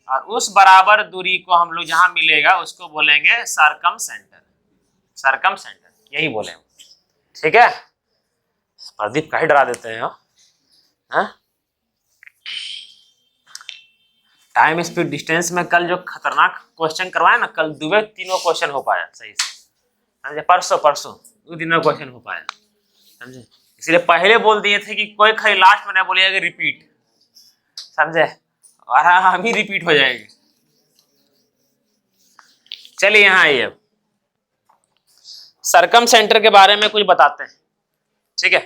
और उस बराबर दूरी को हम लोग जहां मिलेगा उसको बोलेंगे सरकम सेंटर, सरकम सेंटर यही बोले, ठीक है। प्रदीप काहे डरा देते हैं, हाँ? टाइम स्पीड डिस्टेंस में कल जो खतरनाक क्वेश्चन करवाए ना, कल दुबे तीनों क्वेश्चन हो पाया सही से, समझे, परसों 2 दिन में क्वेश्चन हो पाया, समझे, इसलिए पहले बोल दिए थे कि कोई खाली लास्ट में नहीं बोलिएगा रिपीट, समझे, और हम ही रिपीट हो जाएंगे। चलिए यहाँ आइए, सरकम सेंटर के बारे में कुछ बताते हैं। ठीक है,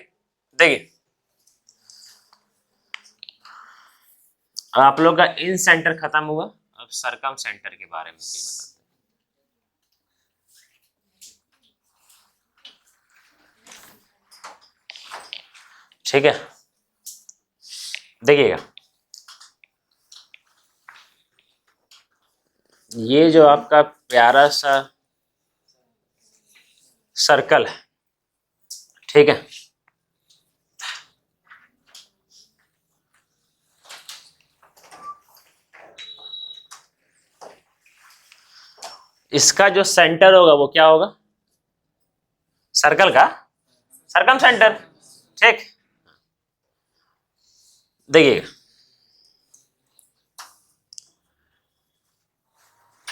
देखिए आप लोग का इन सेंटर खत्म हुआ, अब सरकम सेंटर के बारे में कुछ बताते हैं। ठीक है, देखिएगा ये जो आपका प्यारा सा सर्कल है, ठीक है, इसका जो सेंटर होगा वो क्या होगा, सर्कल का सरकम सेंटर। ठीक, देखिएगा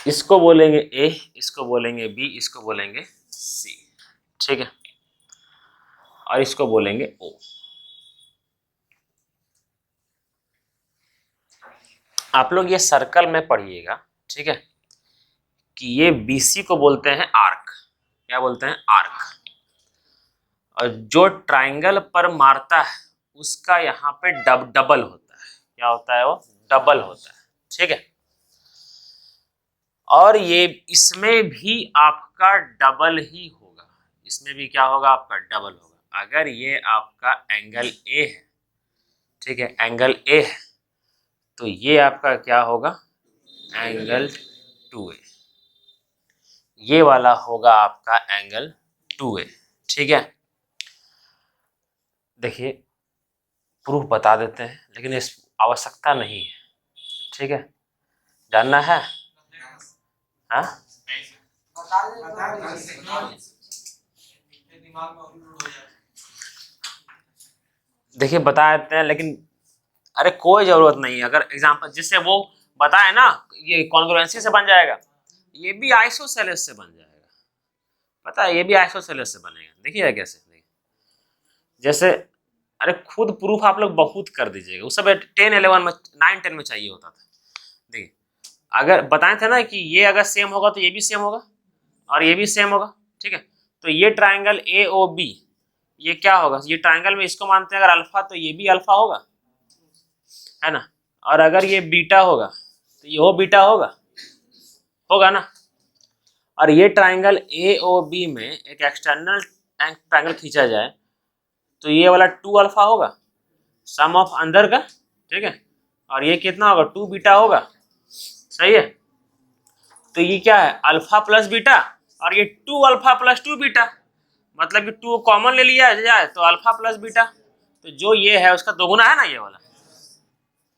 इसको बोलेंगे ए, इसको बोलेंगे बी, इसको बोलेंगे सी। ठीक है, और इसको बोलेंगे ओ। आप लोग ये सर्कल में पढ़िएगा, ठीक है, कि ये बीसी को बोलते हैं आर्क। क्या बोलते हैं, आर्क। और जो ट्राइंगल पर मारता है उसका यहाँ पे डबल होता है। क्या होता है, वो डबल होता है। ठीक है, और ये इसमें भी आपका डबल ही होगा, इसमें भी क्या होगा, आपका डबल होगा। अगर ये आपका एंगल ए है, ठीक है, एंगल ए है, तो ये आपका क्या होगा, एंगल 2A। ये वाला होगा आपका एंगल 2A। ठीक है, देखिए प्रूफ बता देते हैं, लेकिन इस आवश्यकता नहीं है। ठीक है, जानना है, हाँ देखिए बता देते हैं, लेकिन अरे कोई जरूरत नहीं है। अगर एग्जांपल जिससे वो बताए ना, ये कॉन्ग्रुएंसी से बन जाएगा, ये भी आइसोसेलेस से बन जाएगा। पता है, ये भी आइसोसेलेस से बनेगा। देखिए कैसे, देखिए जैसे, अरे खुद प्रूफ आप लोग बहुत कर दीजिएगा। उस समय 10, 11 में 9, 10 में चाहिए होता था। देखिए अगर बताए थे ना कि ये अगर सेम होगा तो ये भी सेम होगा और ये भी सेम होगा। ठीक है, तो ये ट्राइंगल ए ओ बी, ये क्या होगा, ये ट्राइंगल में इसको मानते हैं अगर अल्फा, तो ये भी अल्फा होगा, है ना। और अगर ये बीटा होगा तो ये हो बीटा होगा ना। और ये ट्राइंगल ए ओ बी में एक एक्सटर्नल ट्राइंगल खींचा जाए तो ये वाला 2 अल्फा होगा, सम ऑफ अंदर का। ठीक है, और ये कितना होगा, 2 बीटा होगा। सही है, तो ये क्या है, अल्फा प्लस बीटा, और ये 2 अल्फा प्लस 2 बीटा, मतलब कि 2 कॉमन ले लिया जाए तो अल्फा प्लस बीटा। तो जो ये है उसका दोगुना है ना, ये वाला,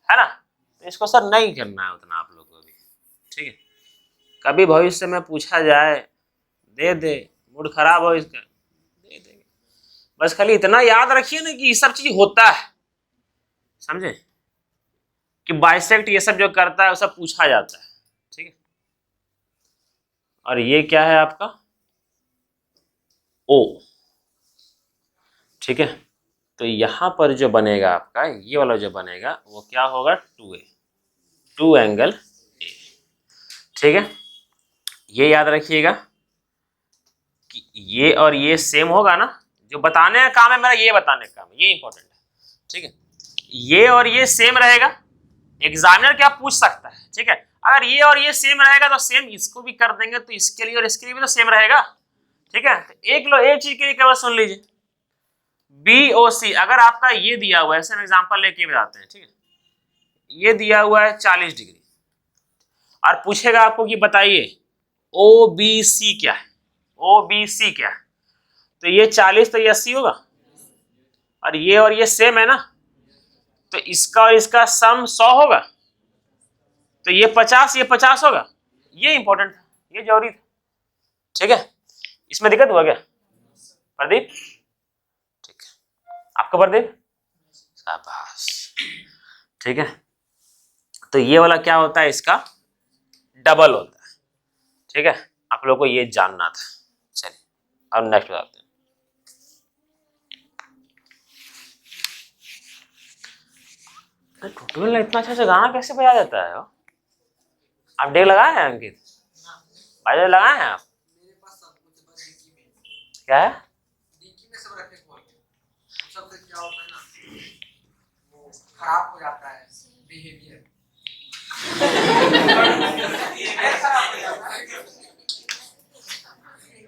है ना। तो इसको सर नहीं करना है उतना आप लोग को भी। ठीक है, कभी भविष्य में पूछा जाए दे दे, मूड खराब हो इसका, दे देंगे। बस खाली इतना याद रखिए ना कि ये सब चीज होता है, समझे, कि बाइसेक्ट ये सब जो करता है वो सब पूछा जाता है। ठीक है, और ये क्या है आपका ओ। ठीक है, तो यहां पर जो बनेगा आपका, ये वाला जो बनेगा वो क्या होगा, 2A, 2 एंगल ए। ठीक है, ये याद रखिएगा कि ये और ये सेम होगा ना। जो बताने का काम है मेरा, ये बताने का काम है, ये इंपॉर्टेंट है। ठीक है, ये और ये सेम रहेगा, एग्जामिनर क्या पूछ सकता है। ठीक है, अगर ये और ये सेम रहेगा तो सेम इसको भी कर देंगे, तो इसके लिए और इसके लिए भी तो सेम रहेगा। ठीक है, तो एक चीज के लिए केवल सुन लीजिए, BOC अगर आपका ये दिया हुआ है, ऐसे एग्जांपल लेके बताते हैं। ठीक है, ये दिया हुआ है 40 डिग्री, और पूछेगा आपको कि बताइए OBC क्या है, OBC क्या है, तो ये 40 तो ये 80 होगा, और ये सेम है ना, तो इसका और इसका सम 100 होगा, तो ये 50 ये 50 होगा। ये इंपॉर्टेंट था, ये जरूरी था। ठीक है, इसमें दिक्कत हुआ क्या प्रदीप, ठीक है, आपका प्रदीप, शाबाश। ठीक है, तो ये वाला क्या होता है, इसका डबल होता है। ठीक है, आप लोगों को ये जानना था। चलिए अब नेक्स्ट बताते हैं। ट्यूटोरियल में इतना अच्छा से गाना कैसे बजा देता है वो? आप डेग लगाए हैं अंकित? बाजू लगाए हैं आप? मेरे पास सब कुछ है, बस डिक्की में। क्या है? डिक्की में सब रखे खोल के। सबसे क्या होता है ना, वो खराब हो जाता है बिहेवियर।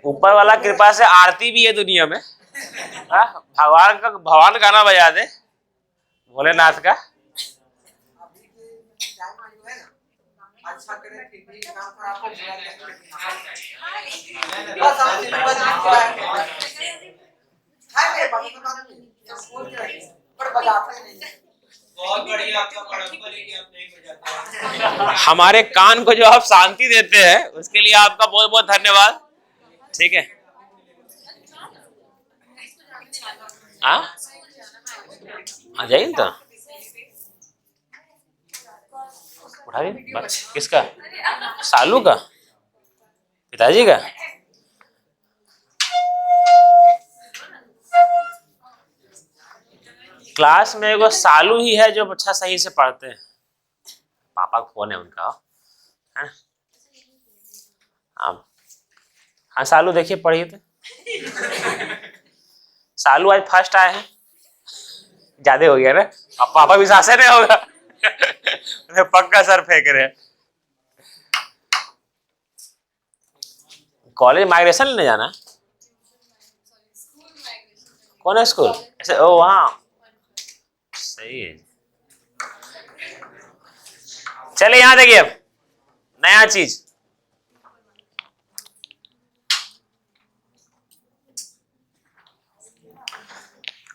ऊपर वाला कृपा से आरती भी है दुनिया में। हाँ, भगवान गाना बजा दे भोलेनाथ का। अभी के टाइम आयु है ना, अच्छा करे फिर भी काम खराब हो जाएगा। बस हम सिर्फ हाय मेरे पास तो काम नहीं, सब बोल के रखे पर बजाते नहीं। बहुत बढ़िया, आपका परंपरा है कि आप नहीं बजाते। हमारे कान को जो आप शांति देते हैं उसके लिए आपका बहुत बहुत धन्यवाद। ठीक है। हाँ, आ जाइए तो उठा लीजिए। किसका? सालू का? पिताजी का? क्लास में एगो सालू ही है जो अच्छा सही से पढ़ते हैं। पापा का फोन है उनका, है ना? हाँ सालू देखिए पढ़िए तो। सालू आज फर्स्ट आए हैं। ज्यादा हो गया ना, अब पापा भी सासे नहीं होगा। पक्का सर फेंक रहे हैं। कॉलेज माइग्रेशन लेने जाना? कौन है स्कूल? ऐसे ओ वहाँ सही है। चलिए यहाँ देखिए अब नया चीज।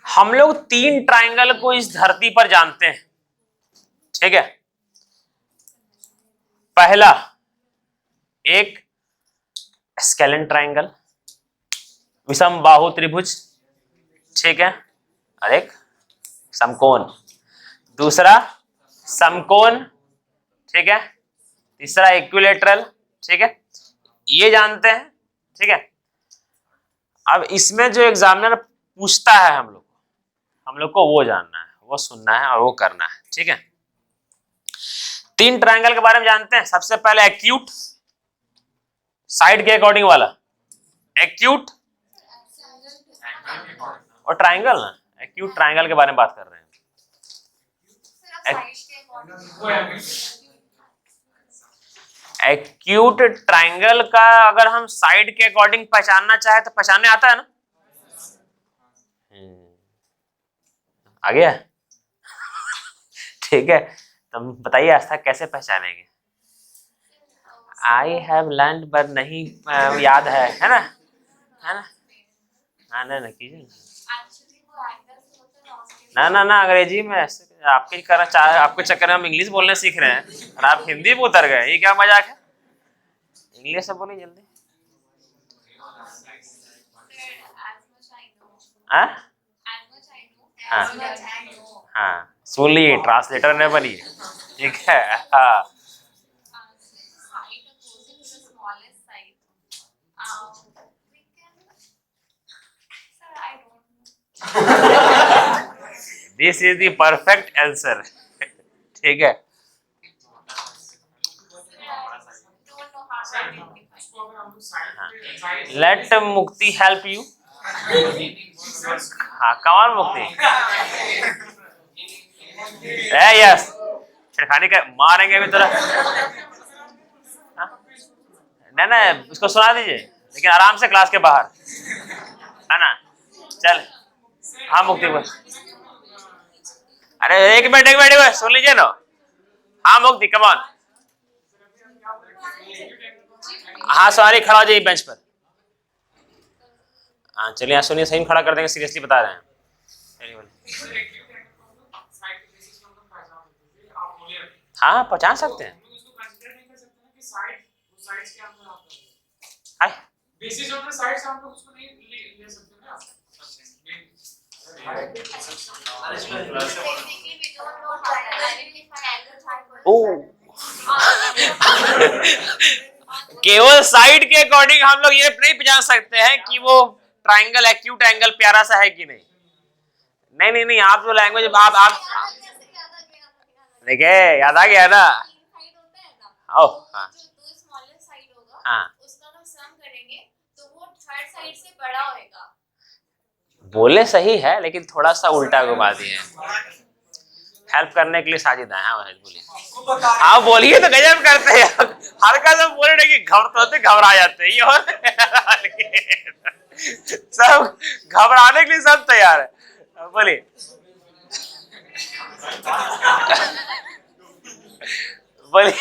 हम लोग 3 ट्रायंगल को इस धरती पर जानते हैं, ठीक है? पहला एक स्केलेन ट्रायंगल, विषम बाहु त्रिभुज, ठीक है, और एक समकोण। दूसरा समकोण, ठीक है। तीसरा इक्विलेटरल, ठीक है, ये जानते हैं, ठीक है। अब इसमें जो एग्जामिनर पूछता है हम लोग को वो जानना है, वो सुनना है और वो करना है, ठीक है। 3 ट्रायंगल के बारे में जानते हैं। सबसे पहले एक्यूट, साइड के अकॉर्डिंग वाला एक्यूट, और ट्रायंगल ना, एक्यूट ट्रायंगल के बारे में बात कर रहे हैं। एक्यूट ट्रायंगल का अगर हम साइड के अकॉर्डिंग पहचानना चाहे तो पहचानने आता है ना? आ गया? ठीक है, तो बताइए आस्था कैसे पहचानेंगे? आई हैव लर्न पर नहीं याद है ना? है ना? हाँ ना कीजिए ना अंग्रेजी में आपके करना चाह, आपके चक्कर में हम इंग्लिश बोलने सीख रहे हैं और आप हिंदी में उतर गए, ये क्या मजाक है? इंग्लिश से बोलिए जल्दी। हाँ हाँ, सुन लीजिए, ट्रांसलेटर ने बनिए, ठीक है। हाँ this is the perfect answer, ठीक है। लेट मुक्ति हेल्प यू। हाँ कौन मुक्ति? यस, छिड़खानी का मारेंगे अभी तुरंत। नहीं उसको सुना दीजिए, लेकिन आराम से क्लास के बाहर, है ना? चल हाँ मुक्ति बोल। अरे एक मिनट सुन लीजिए ना। हाँ मुक्ति कम ऑन। हाँ सॉरी, खड़ा हो जाइए बेंच पर। हाँ चलिए यहाँ सुनिए, सही खड़ा कर देंगे, सीरियसली बता रहे हैं। हाँ पहचान सकते हैं। बेसिस ऑफ द साइड्स हम लोग उसको नहीं ले सकते ना। केवल साइड के अकॉर्डिंग हम लोग ये नहीं पहचान सकते हैं कि वो ट्रायंगल एक्यूट एंगल प्यारा सा है कि नहीं। नहीं आप जो लैंग्वेज आप देखिए, याद आ गया ना? हाँ हाँ बोले सही है लेकिन थोड़ा सा उल्टा घुमा दिए। हेल्प करने के लिए साजिद है। हाँ बोलिए, आप बोलिए तो गजब करते हैं। हल्का सा बोल रहे कि घबरा जाते हैं ये और सब घबराने के लिए सब तैयार है। बोलिए बोलिए।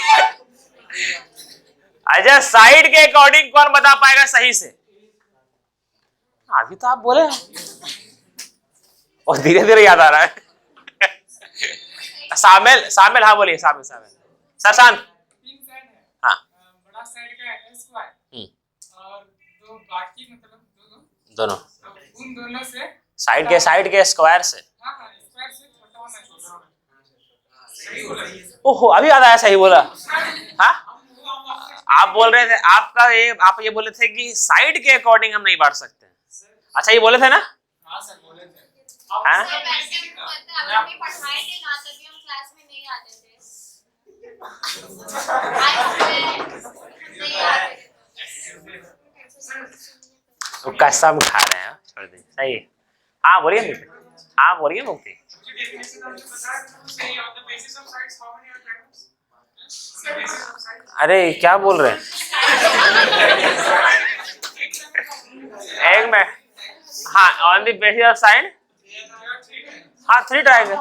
अच्छा, साइड के अकॉर्डिंग कौन बता पाएगा सही से? अभी तो आप बोले और धीरे धीरे याद आ रहा है। शामिल शामिल, हाँ बोलिए शामिल शामिल। शशांक, हाँ बड़ा साइड का है स्क्वायर और दो बाकी मतलब दोनों उन दोनों से साइड के स्क्वायर से। हाँ हाँ स्क्वायर से छोटा होना चाहिए। सही बोला। ओहो, अभी याद आया, सही बोला। हाँ आप बोल रहे थे, आप ये बोले थे कि साइड के अकॉर्डिंग हम नहीं बांट सकते। अच्छा ये बोले थे ना? हाँ सर बोले थे। हाँ तो कसम खा रहे हैं, छोड़ दीजिए। सही है। हाँ बोलिए मुक्ति, हाँ बोलिए मुक्ति। अरे क्या बोल रहे हैं? एक मिनट। हाँ, on the basis of side. हाँ 3 ट्राइंगल।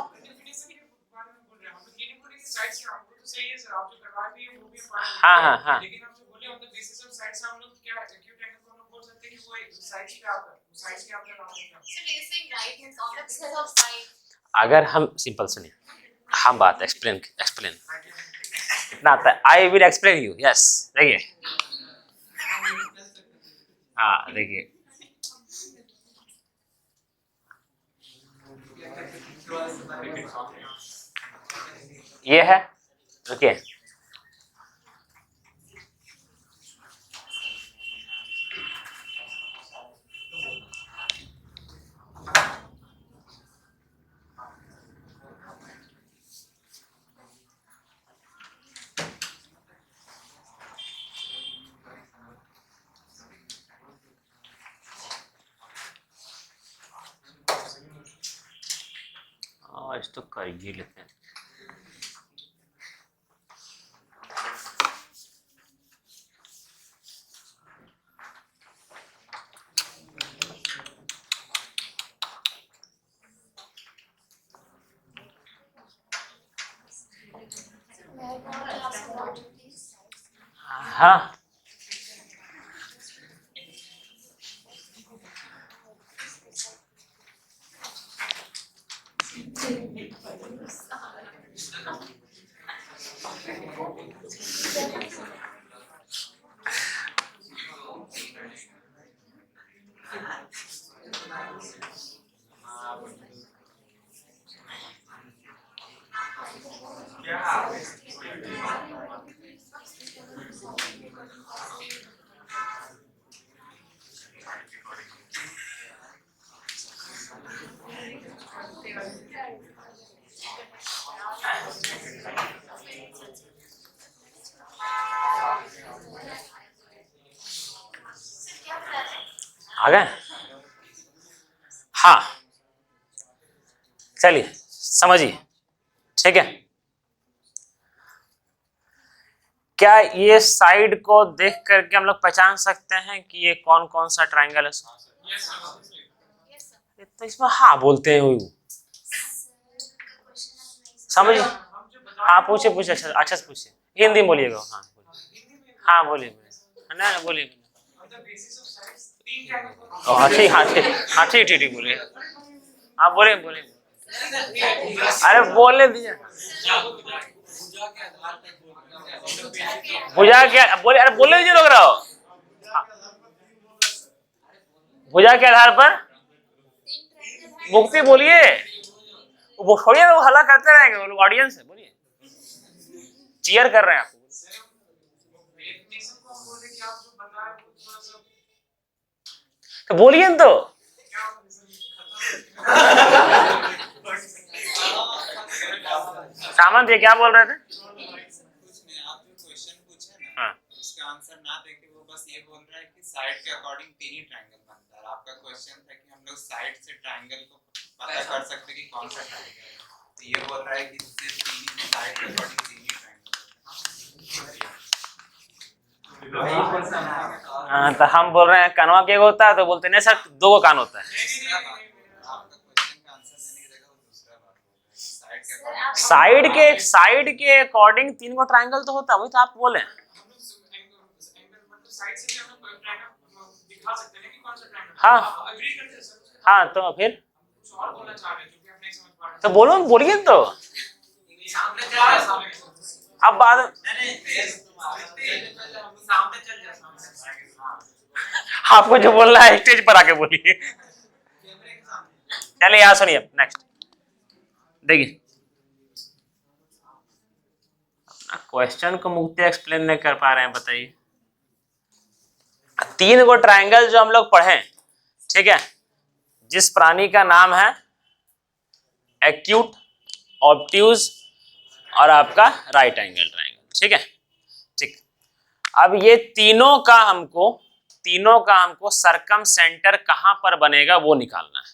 हाँ हाँ हाँ। लेकिन आप जो बोले on the basis of sides हम लोग क्या एक्यूट एंगल को हम लोग बोल सकते हैं कि वो साइड्स के आप साइड्स के आप अगर हम सिंपल सुनिए, हम बात एक्सप्लेन इतना आता है। I will explain you. Yes देखिए, हाँ देखिए, ये है, ओके। आज तो कर ही लेते हैं। हाँ आ गए। हाँ चलिए समझिए, ठीक है। क्या ये साइड को देख करके हम लोग पहचान सकते हैं कि ये कौन कौन सा ट्रायंगल है? तो इसमें हाँ बोलते हैं वो, समझिए। हाँ पूछे पूछे, अच्छा से पूछिए, हिंदी में बोलिएगा। हाँ बोलिए, हाँ बोलिए ना बोलिए। हाँ ठीक, हाँ ठीक, हाँ ठीक ठीक ठीक बोलिए। हाँ बोलिए बोलिए। अरे बोलने दीजिए। भुजा क्या बोले? अरे बोलने दीजिए, रोक रहा हो। भुजा के आधार पर मुक्ति बोलिए। वो छोड़िए, वो हल्ला करते रहेंगे, वो लोग ऑडियंस है। बोलिए, चीयर कर रहे हैं आपको। तो बोलिए तो। सामंत ये क्या बोल रहे थे? कुछ नहीं, आप जो क्वेश्चन पूछे ना, हाँ। उसका आंसर ना देके वो बस ये बोल रहा है कि साइड के अकॉर्डिंग तीन ही ट्रायंगल बनता है। आपका क्वेश्चन था कि हम लोग साइड से ट्रायंगल को पता कर सकते कि कौन सा ट्रायंगल है, तो ये बोल रहा है कि सिर्फ तीन ही साइड के अकॉर्डिंग तीन ही ट्रायंगल। हाँ, तो हम बोल रहे हैं कानवा के होता है, तो बोलते नहीं सर 2 को कान होता है। दूसरा बात आपका क्वेश्चन का आंसर देने की जगह वो दूसरा बात बोल रहा है, साइड के अकॉर्डिंग साइड के अकॉर्डिंग 3 को ट्रायंगल तो होता है, वही तो आप बोले। हम लोग एंगल मतलब साइड से भी हम लोग ट्रायंगल दिखा सकते हैं कि कौन सा ट्रायंगल। हाँ। एग्री करते हैं सर। हाँ, तो फिर कुछ और बोलना चाह रहे हैं जो कि आप नहीं समझ पा रहे तो बोलो, बोलिए तो। सामने चल रहा है सामने अब बाद सामने चल जा सामने आपको जो बोलना है स्टेज पर आके बोलिए। कैमरे के सामने। चलिए यहाँ सुनिए, नेक्स्ट देखिए। क्वेश्चन को मुक्ति एक्सप्लेन नहीं कर पा रहे हैं, बताइए। 3 को ट्रायंगल जो हम लोग पढ़े, ठीक है, जिस प्राणी का नाम है एक्यूट, ऑब्ट्यूज और आपका राइट एंगल ट्रायंगल, ठीक है, ठीक। अब ये तीनों का हमको सरकम सेंटर कहां पर बनेगा वो निकालना है।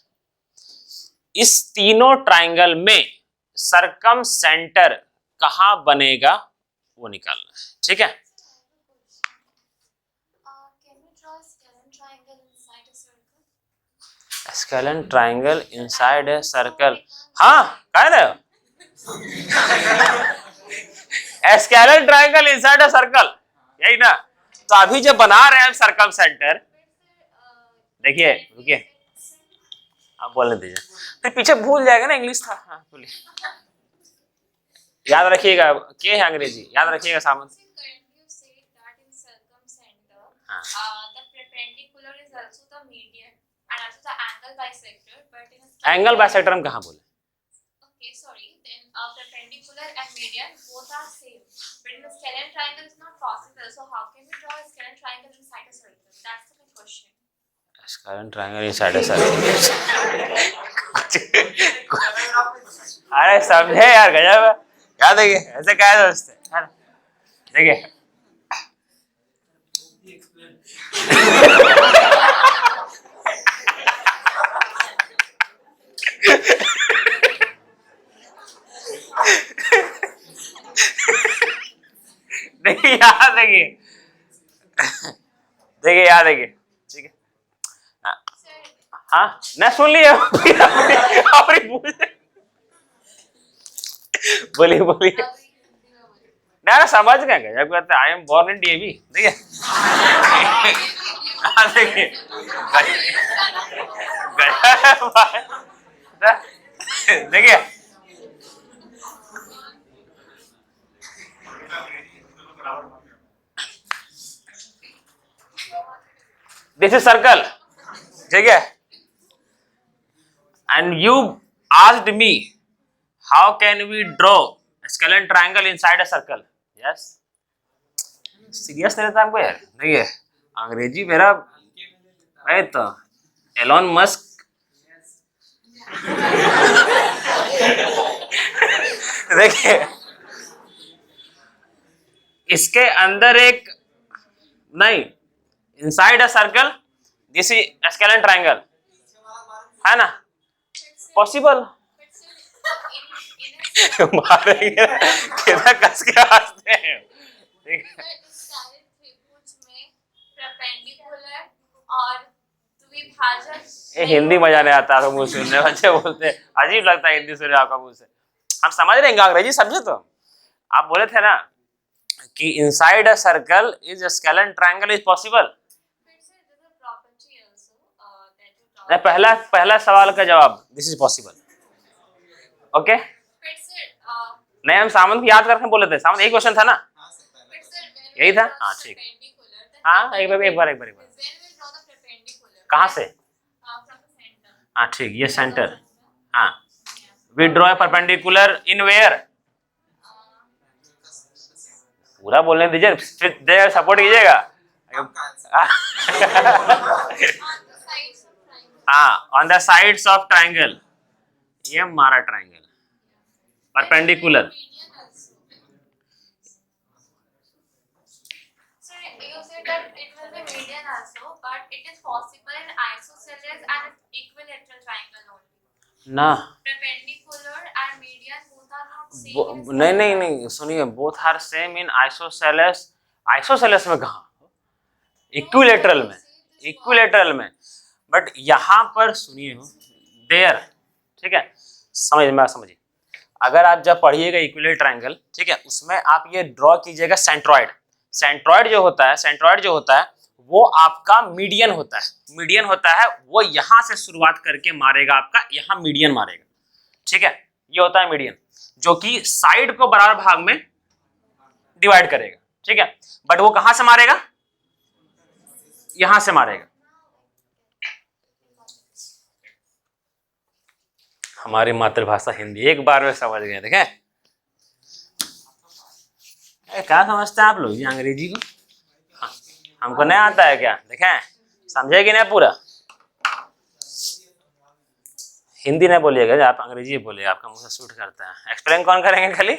इस तीनों ट्रायंगल में सरकम सेंटर कहां बनेगा वो निकालना है, ठीक है। Scalene triangle inside a circle, हाँ कह रहे हो। Scalene triangle inside a circle, यही ना। तो अभी जब बना रहे हैं सर्कम सेंटर, देखिए रुकिए, आप बोलने दीजिए, फिर पीछे भूल जाएगा ना, इंग्लिश था। हाँ बोलिए, याद रखिएगा, क्या है अंग्रेजी, याद रखिएगा सामने। एंगल बाइसेक्टर हम कहाँ बोले? Okay, sorry. Then perpendicular and median both are same. But in a scalene triangle is not possible. So how can we draw a scalene triangle inside a circle? That's the question. Scalene triangle inside a circle. अरे समझे यार, गजब है। याद देखिए ऐसे क्या है दोस्त, देखिए देखिए याद देखिए, देखिए याद देखिए, ठीक है। हाँ ना, सुन लिया। बोलिए बोलिए, ना समझ गए, जब कहते I am born in DAV, देखिए देखिए देखिए दिस इज सर्कल, ठीक है, and you asked me how can we draw scalene triangle inside a circle. Yes, serious नहीं लेता हमको यार। देखिए अंग्रेजी मेरा है तो एलोन मस्क देखिए इसके अंदर एक नहीं, inside a circle this is scalene triangle, है ना, पॉसिबल। मारेंगे कितना कस के हंसते हैं। ये हिंदी मजा नहीं आता तो मुंह सुनने, बच्चे बोलते हैं अजीब लगता है हिंदी सुनने आपका मुंह से। हम समझ रहे हैं, अंग्रेजी समझे। तो आप बोले थे ना कि inside a circle is scalene triangle is possible. पहला सवाल का जवाब दिस इज पॉसिबल। ओके, नहीं हम सामंत को याद करके बोले थे, सामंत एक क्वेश्चन था ना, यही था। हाँ ठीक, हाँ एक बार कहाँ से? हाँ ठीक, ये सेंटर। हाँ, we draw a perpendicular in where, पूरा बोलने दीजिए, फिर सपोर्ट कीजिएगा। हाँ, on the sides of triangle, ये हमारा triangle perpendicular. So you said that it will be and median also, but it is possible in isosceles and equilateral triangle only. ना Perpendicular and median both are not same. in नहीं नहीं center. नहीं सुनिए, both are same in isosceles. Isosceles में कहाँ? Equilateral में, equilateral में। But यहाँ पर सुनिए देयर, ठीक है, समझिए। अगर आप जब पढ़िएगा इक्विलेटरल ट्रायंगल, ठीक है, उसमें आप ये ड्रॉ कीजिएगा सेंट्रॉइड। सेंट्रॉइड जो होता है वो आपका मीडियन होता है। मीडियन होता है वो यहाँ से शुरुआत करके मारेगा, आपका यहाँ मीडियन मारेगा, ठीक है, ये होता है मीडियन, जो कि साइड को बराबर भाग में डिवाइड करेगा, ठीक है। बट वो कहां से मारेगा? यहां से मारेगा। हमारी मातृभाषा हिंदी एक बार में समझ गए, देखें क्या समझते हैं आप लोग ये अंग्रेजी को? हाँ, हमको नहीं आता है क्या? देखें समझे कि नहीं पूरा? हिंदी नहीं बोलिएगा, आप अंग्रेजी बोलिए, आपका मुंह से सूट करता है। एक्सप्लेन कौन करेंगे खाली?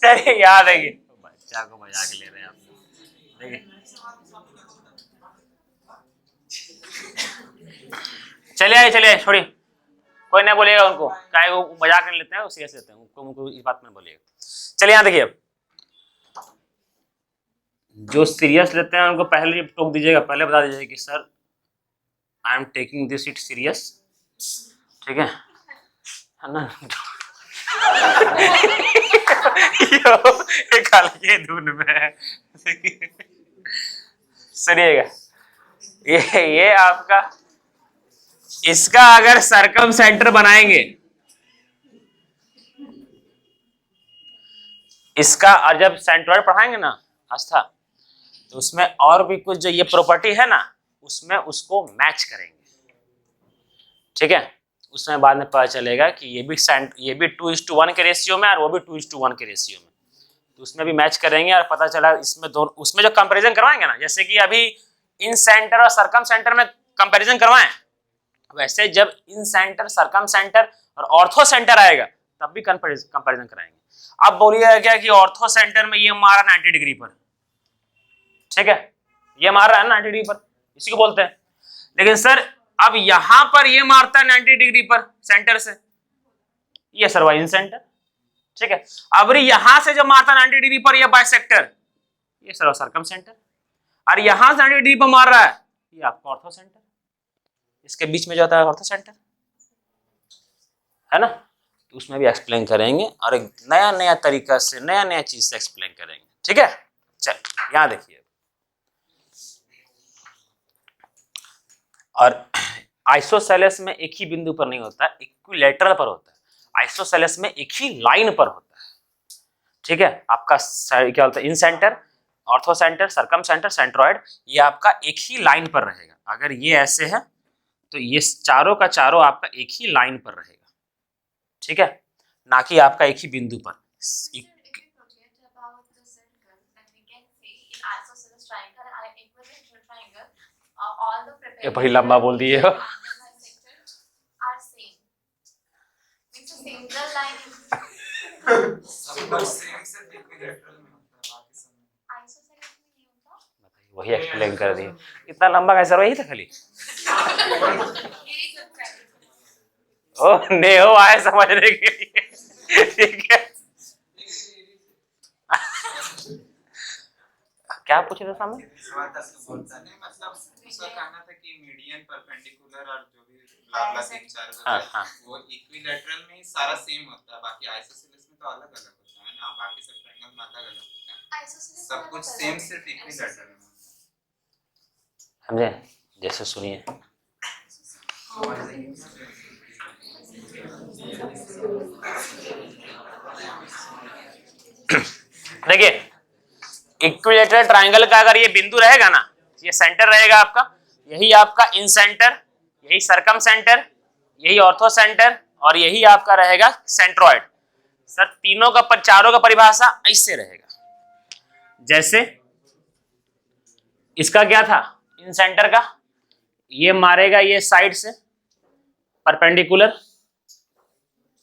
चलिए याद है, बच्चा को मजाक ले रहे हैं आप। देखिए चलिए छोड़िए, कोई नहीं बोलेगा उनको, चाहे वो मजाक नहीं लेते हैं, वो सीरियस लेते हैं, उनको इस बात में बोलिएगा। चलिए यहाँ देखिए, जो सीरियस लेते हैं उनको पहले टोक दीजिएगा, पहले बता दीजिएगा कि sir I am taking this it serious, ठीक है ना? ये धुन में सुनिएगा, ये आपका, इसका अगर सरकम सेंटर बनाएंगे, इसका, और जब सेंट्रॉइड पढ़ाएंगे ना आस्था, तो उसमें और भी कुछ जो ये प्रॉपर्टी है ना, उसमें उसको मैच करेंगे, ठीक है। उसमें बाद में पता चलेगा कि ये भी 2:1 के रेशियो में और वो भी 2:1 के रेशियो में, तो उसमें भी मैच करेंगे और पता चला इसमें दोनों, उसमें जो कंपैरिजन करवाएंगे ना, जैसे कि अभी इन सेंटर और सरकम सेंटर में कंपैरिजन करवाएं, वैसे जब इन सेंटर, सरकम सेंटर और ऑर्थो सेंटर आएगा तब भी कंपैरिजन कराएंगे। अब बोलिएगा क्या कि ऑर्थो सेंटर में ये मारा 90 डिग्री पर, ठीक है, ये मार रहा है 90 डिग्री पर, इसी को बोलते हैं। लेकिन सर अब यहां पर ये मारता है 90 डिग्री पर सेंटर से, ये सर इन सेंटर, ठीक है। अब यहां से जब मारता 90 डिग्री पर ये बाइसेक्टर, ये सर सरकम सेंटर, और यहां से 90 डिग्री पर मार रहा है, ये आपका ऑर्थो सेंटर, इसके बीच में जो आता है ऑर्थो सेंटर, है ना? तो उसमें भी एक्सप्लेन करेंगे और एक नया तरीका से, नया चीज से एक्सप्लेन करेंगे, ठीक है। चल यहां देखिए, और आइसोसेलेस में एक ही बिंदु पर नहीं होता, इक्विलेटरल पर होता है। आइसोसेलेस में एक ही लाइन पर होता है, ठीक है। आपका क्या बोलते हैं, incentre, orthocentre, circumcentre, centroid, ये आपका एक ही लाइन पर रहेगा। अगर ये ऐसे है तो ये चारों का चारों आपका एक ही लाइन पर रहेगा, ठीक है, ना कि आपका एक ही बिंदु पर। ये बड़ी लंबा बोल दिए हो। वही एक्सप्लेन कर दिए, इतना लंबा कैसे? वही था खाली। ओ ने हो आए समझने के लिए, ठीक है। क्या पूछे थे सामने? मतलब उसका कहना था कि मीडियन, परपेंडिकुलर और जो भी ब्ला तीन चार वो इक्विलैटरल में ही सारा सेम होता है, बाकी आइसोसेलेस में तो अलग अलग होता है ना, बाकी सब ट्रायंगल में अलग अलग होता है, सब कुछ सेम सिर्फ इक्विलैटरल में। समझे? जैसे सुनिए, देखिए इक्विलैटरल ट्रायंगल का अगर ये बिंदु रहेगा ना, ये सेंटर रहेगा आपका, यही आपका इन सेंटर, यही सरकम सेंटर, यही ऑर्थो सेंटर और यही आपका रहेगा सेंट्रॉइड। सर तीनों का चारों का परिभाषा ऐसे रहेगा, जैसे इसका क्या था, इन सेंटर का, ये मारेगा ये साइड से परपेंडिकुलर,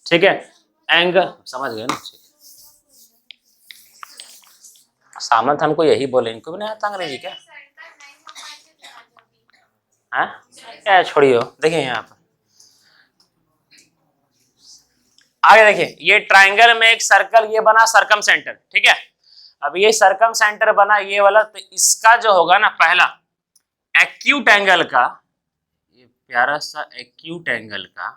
ठीक है, एंगल समझ गए ना? ठीक, सामंत हमको यही बोले, इनको भी नहीं आता अंग्रेजी क्या? हाँ क्या छोड़ियो, देखिए यहाँ पर आगे देखिए, ये ट्राइंगल में एक सर्कल ये बना सरकम सेंटर, ठीक है। अब ये सरकम सेंटर बना ये वाला, तो इसका जो होगा ना पहला एक्यूट एंगल का, ये प्यारा सा एक्यूट एंगल का,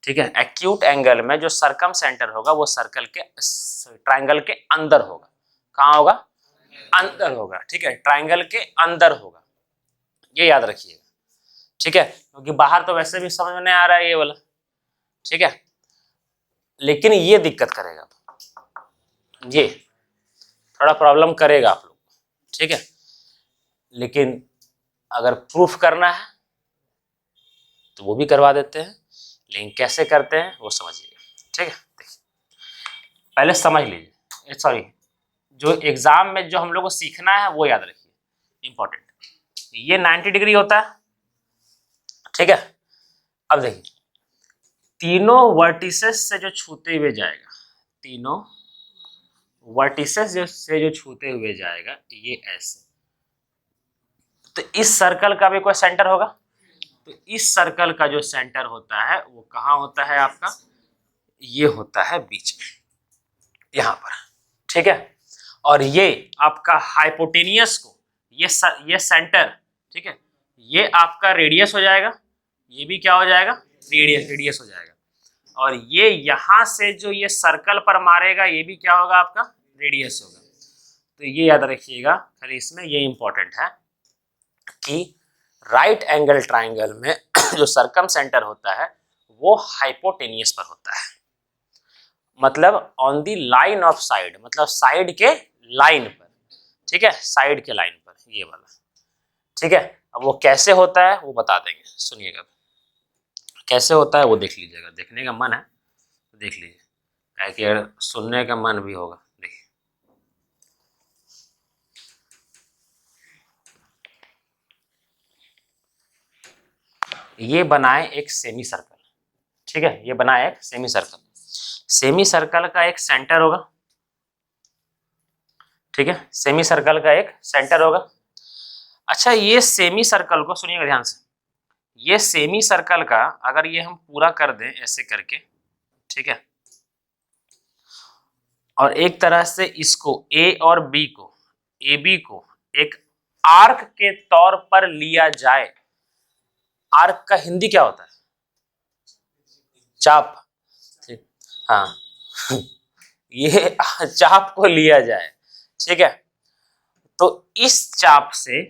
ठीक है, एक्यूट एंगल में जो सरकम सेंटर होगा वो सर्कल के ट्राइंगल के अंदर होगा। कहाँ होगा? अंदर होगा, ठीक है, ट्राइंगल के अंदर होगा, ये याद रखिएगा, ठीक है, क्योंकि बाहर तो वैसे भी समझ में नहीं आ रहा है ये वाला, ठीक है, लेकिन ये दिक्कत करेगा, ये थोड़ा प्रॉब्लम करेगा आप लोग, ठीक है, लेकिन अगर प्रूफ करना है तो वो भी करवा देते हैं, लेकिन कैसे करते हैं वो समझिएगा, ठीक है। देखिए पहले समझ लीजिए, सॉरी, जो एग्जाम में जो हम लोग को सीखना है वो याद रखिए, इंपॉर्टेंट। ये 90 डिग्री होता है, ठीक है। अब देखिए तीनों वर्टिसेस से जो छूते हुए जाएगा, तीनों वर्टिसेस से जो छूते हुए जाएगा ये ऐसे, तो इस सर्कल का भी कोई सेंटर होगा, तो इस सर्कल का जो सेंटर होता है वो कहाँ होता है आपका? ये होता है बीच में, यहाँ पर, ठीक है। और ये आपका हाइपोटेनियस को ये सेंटर, ठीक है, ये आपका रेडियस हो जाएगा, ये भी क्या हो जाएगा? रेडियस हो जाएगा। और ये यहाँ से जो ये सर्कल पर मारेगा ये भी क्या होगा? आपका रेडियस होगा। तो ये याद रखिएगा, खाली इसमें ये इंपॉर्टेंट है कि राइट एंगल ट्राइंगल में जो सरकम सेंटर होता है वो हाइपोटेनियस पर होता है, मतलब on the line of side, मतलब साइड के लाइन पर, ठीक है, साइड के लाइन पर, ये वाला, ठीक है। अब वो कैसे होता है वो बता देंगे, सुनिएगा कैसे होता है वो देख लीजिएगा, देखने का मन है तो देख लीजिए, क्या कि अगर सुनने का मन भी होगा। देखिए ये बनाए एक सेमी सर्कल, ठीक है, ये बनाए एक सेमी सर्कल, सेमी सर्कल का एक सेंटर होगा, ठीक है, सेमी सर्कल का एक सेंटर होगा। अच्छा ये सेमी सर्कल को सुनिएगा ध्यान से, ये सेमी सर्कल का अगर ये हम पूरा कर दें ऐसे करके, ठीक है, और एक तरह से इसको ए और बी को, ए बी को एक आर्क के तौर पर लिया जाए, आर्क का हिंदी क्या होता है? चाप, ठीक, हाँ ये चाप को लिया जाए, ठीक है, तो इस चाप से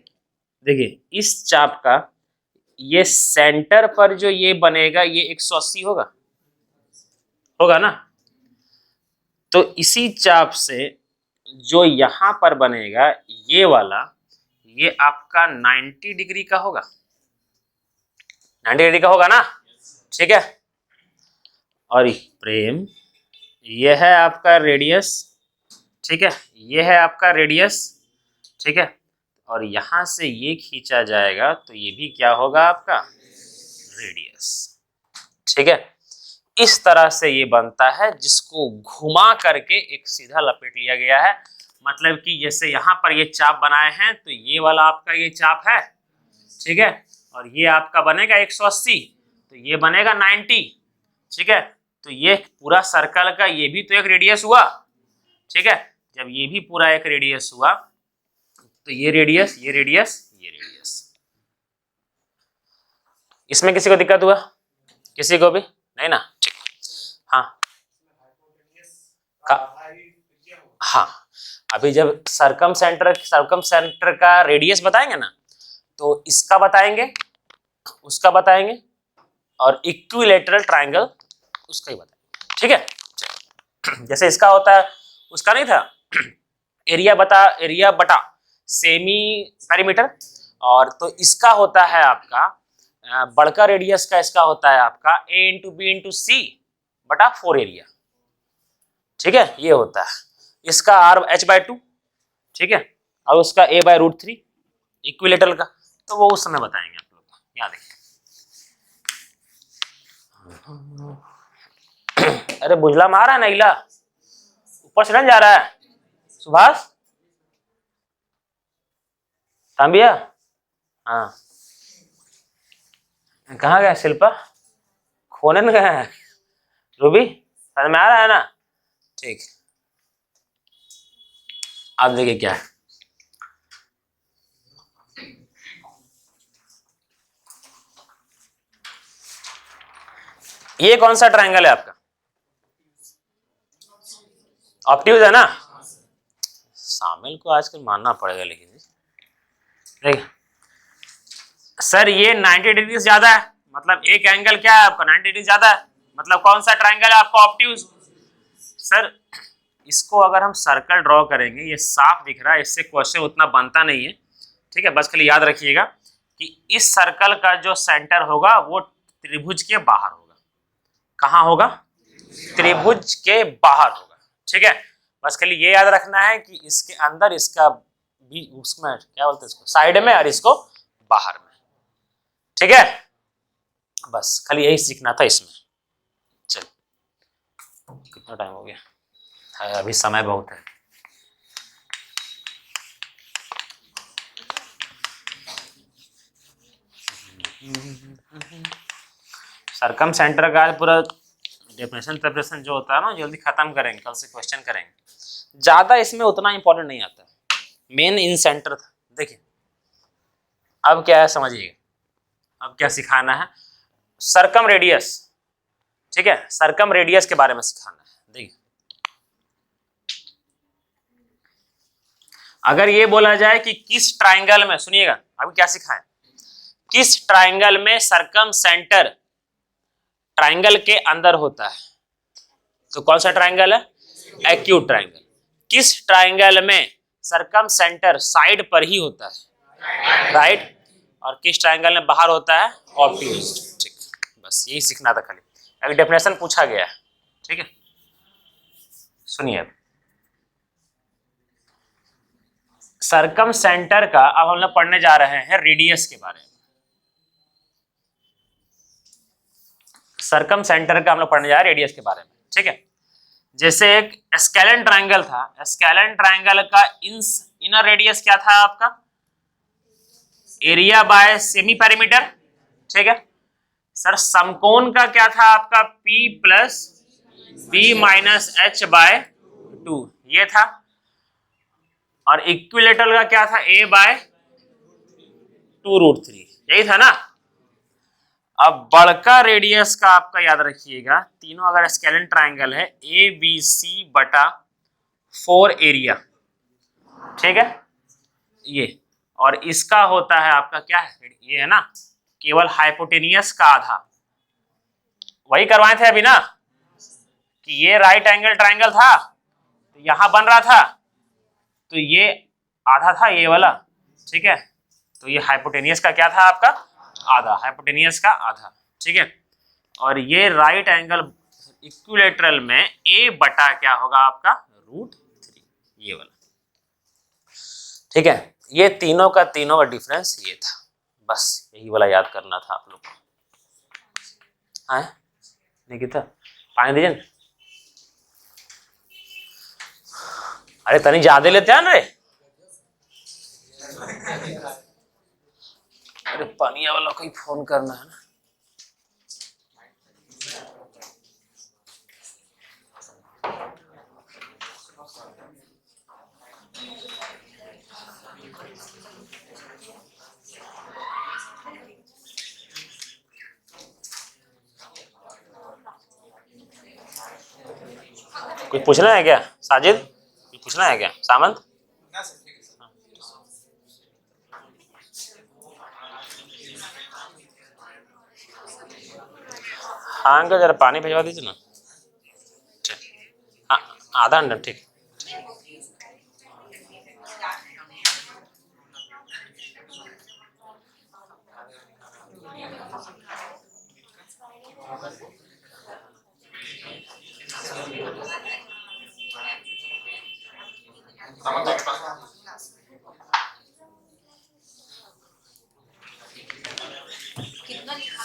देखिए, इस चाप का ये सेंटर पर जो ये बनेगा ये 180 होगा ना, तो इसी चाप से जो यहां पर बनेगा ये वाला, ये आपका 90 डिग्री का होगा, 90 डिग्री का होगा ना, ठीक है। और प्रेम ये है आपका रेडियस, ठीक है, ये है आपका रेडियस, ठीक है, और यहां से ये खींचा जाएगा तो ये भी क्या होगा? आपका रेडियस, ठीक है। इस तरह से ये बनता है, जिसको घुमा करके एक सीधा लपेट लिया गया है, मतलब कि जैसे यहाँ पर ये चाप बनाए हैं तो ये वाला आपका ये चाप है, ठीक है, और ये आपका बनेगा 180, तो ये बनेगा 90, ठीक है, तो ये पूरा सर्कल का ये भी तो एक रेडियस हुआ, ठीक है। जब ये भी पूरा एक रेडियस हुआ तो ये रेडियस, ये रेडियस, ये रेडियस। इसमें किसी को दिक्कत हुआ? किसी को भी नहीं ना? ठीक, हाँ हाँ, अभी जब सरकम सेंटर का रेडियस बताएंगे ना, तो इसका बताएंगे, उसका बताएंगे, और इक्विलैटरल ट्रायंगल उसका ही बताएंगे, ठीक है। जैसे इसका होता है, उसका नहीं था एरिया बटा सेमी पेरीमीटर, और तो इसका होता है आपका बड़का रेडियस का, इसका होता है आपका a इंटू बी इंटू सी बटा 4 एरिया, ठीक है, ये होता है। इसका r h/2, ठीक है, और उसका a/√3 इक्विलेटरल का, तो वो उस समय बताएंगे आप लोग, याद रखिए। अरे बुझला में आ रहा है ना इला, ऊपर से नहीं जा रहा है। सुभाष तांबिया, हाँ कहाँ गया शिल्पा, खोने न गया है। रूबी समझ में आ रहा है ना, ठीक। अब देखिए क्या है, ये कौन सा ट्रायंगल है आपका, ऑब्ट्यूज है ना। शामिल को आजकल मानना पड़ेगा, लेकिन देखिए सर ये 90 डिग्री से ज्यादा है, मतलब एक एंगल क्या है आपका 90 डिग्री ज्यादा है, मतलब कौन सा ट्रायंगल है आपका, ऑब्ट्यूज। सर इसको अगर हम सर्कल ड्रॉ करेंगे, ये साफ दिख रहा है, इससे क्वेश्चन उतना बनता नहीं है, ठीक है। बस खाली याद रखिएगा कि इस सर्कल का जो सेंटर होगा वो त्रिभुज के बाहर होगा। कहाँ होगा, त्रिभुज के बाहर होगा, ठीक है। बस खाली ये याद रखना है कि इसके अंदर, इसका भी उसमें क्या बोलते हैं इसको, साइड में, और इसको बाहर में, ठीक है। बस खाली यही सीखना था इसमें। चल कितना टाइम हो गया, अभी समय बहुत है। सरकम सेंटर का पूरा डेफिनेशन प्रिपरेशन जो होता है ना, जल्दी खत्म करेंगे, कल से क्वेश्चन करेंगे। ज्यादा इसमें उतना इंपॉर्टेंट नहीं आता, मेन इन सेंटर था। देखिए अब क्या है समझिएगा, अब क्या सिखाना है, सरकम रेडियस, ठीक है, सरकम रेडियस के बारे में सिखाना है। देखिए अगर ये बोला जाए कि किस ट्राइंगल में, सुनिएगा अभी क्या सिखाएं, किस ट्राइंगल में सरकम सेंटर ट्राइंगल के अंदर होता है, तो कौन सा ट्राइंगल है, एक्यूट ट्राइंगल। किस ट्राइंगल में सरकम सेंटर साइड पर ही होता है, राइट, और किस ट्राइंगल में बाहर होता है, ऑब्ट्यूज, ठीक। बस यही सीखना था खाली, एक डेफिनेशन पूछा गया है, ठीक है। सुनिए अब सरकम सेंटर का, अब हम लोग पढ़ने जा रहे हैं रेडियस के बारे में। सरकम सेंटर का हम लोग पढ़ने जा रहे हैं रेडियस के बारे में, ठीक है। जैसे एक स्केलन ट्रायंगल था, स्केलन ट्रायंगल का इनर रेडियस क्या था आपका, एरिया बाय सेमी पेरीमीटर, ठीक है। सर समकोण का क्या था आपका, P plus B minus H by 2, ये था। और इक्विलेटरल का क्या था, A बाय 2√3, यही था ना। अब बड़का रेडियस का आपका याद रखिएगा, तीनों अगर स्केलन ट्रायंगल है, ABC बटा 4 एरिया, ठीक है, ये, और इसका होता है आपका क्या है, ये है ना, केवल हाइपोटेनियस का आधा। वही करवाए थे अभी ना, कि ये राइट एंगल ट्रायंगल था, तो यहां बन रहा था, तो ये आधा था ये वाला, ठीक है। तो ये हाइपोटेनियस का क्या था आपका, आधा, हाइपोटेनियस का आधा, ठीक है। और ये राइट एंगल इक्विलेटरल में A बटा क्या होगा आपका, √3, ये वाला, ठीक है। ये तीनों का डिफरेंस ये था, बस यही वाला याद करना था आप लोग को। हाँ निकिता पानी दीजिए ना, अरे तनी ज्यादा लेते हैं रे, अरे पानिया वाला कोई फोन करना है ना। कुछ पूछना है क्या साजिद, कुछ पूछना है क्या सामंत? ना सर, ठीक है सर। हाँ अंकल जरा पानी भिजवा दीजिए ना, हाँ आधा घंटा, ठीक। कितना लिखा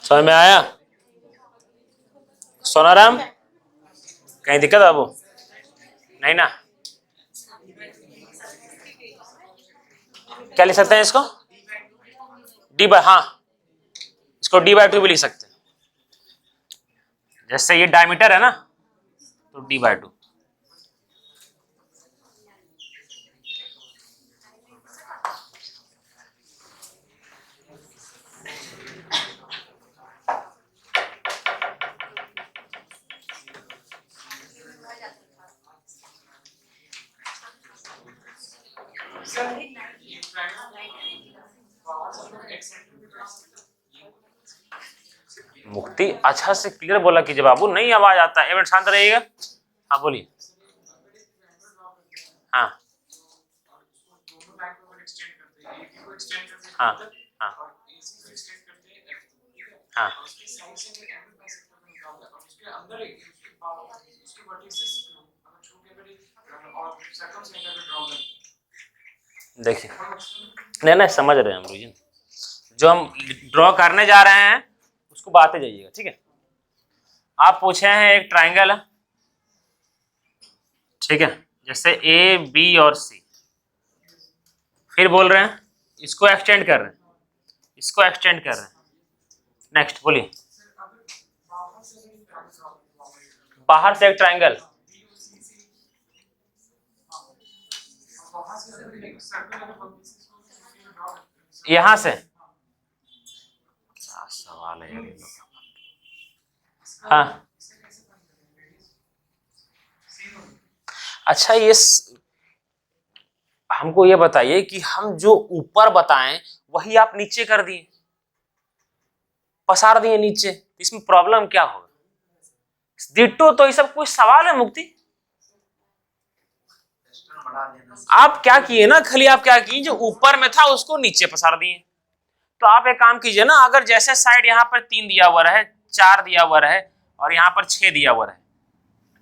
समझ में आया? सोनाराम कहीं दिक्कत बाबू? नहीं ना? क्या लिख सकते हैं इसको? D/, हाँ इसको D/2 भी लिख सकते हैं। जैसे ये डायमीटर है ना, तो D/2। मुक्ति अच्छा से क्लियर बोला कीजिए बाबू, नहीं आवाज आता है। एक मिनट शांत रहिएगा। हाँ बोलिए। हाँ दोनों लाइन को एक्सटेंड करते हैं, एक को एक्सटेंड करते हैं हाँ हाँ और AC को एक्सटेंड करते हैं, ठीक है? हाँ और उसके साइड से एक एंगल बाइसेक्टर को निकालना है और उसके अंदर एक उसके बाहर उसके वर्टिसेस को अगर छू के अगर और सर्कम सेंटर पे ड्रॉ करें। देखिए, नहीं नहीं समझ रहे हैं हम लोग, जो हम ड्रॉ करने जा रहे हैं उसको बातें जाइएगा, ठीक है? आप पूछे हैं एक ट्राइंगल है, ठीक है, जैसे A, B और C, फिर बोल रहे हैं इसको एक्सटेंड कर रहे हैं, इसको एक्सटेंड कर रहे हैं। नेक्स्ट बोलिए। बाहर से एक ट्राइंगल, यहां से क्या सवाल है यार ये लोग का। हाँ अच्छा, ये हमको ये बताइए कि हम जो ऊपर बताएं वही आप नीचे कर दिए, पसार दिए नीचे, इसमें प्रॉब्लम क्या होगा? डिट्टो तो ये सब कोई सवाल है मुक्ति? आप क्या किए ना, खाली आप क्या किए, जो ऊपर में था उसको नीचे पसार दिए। तो आप एक काम कीजिए ना, अगर जैसे साइड यहाँ पर 3 दिया हुआ है, 4 दिया हुआ है और यहाँ पर 6 दिया हुआ है,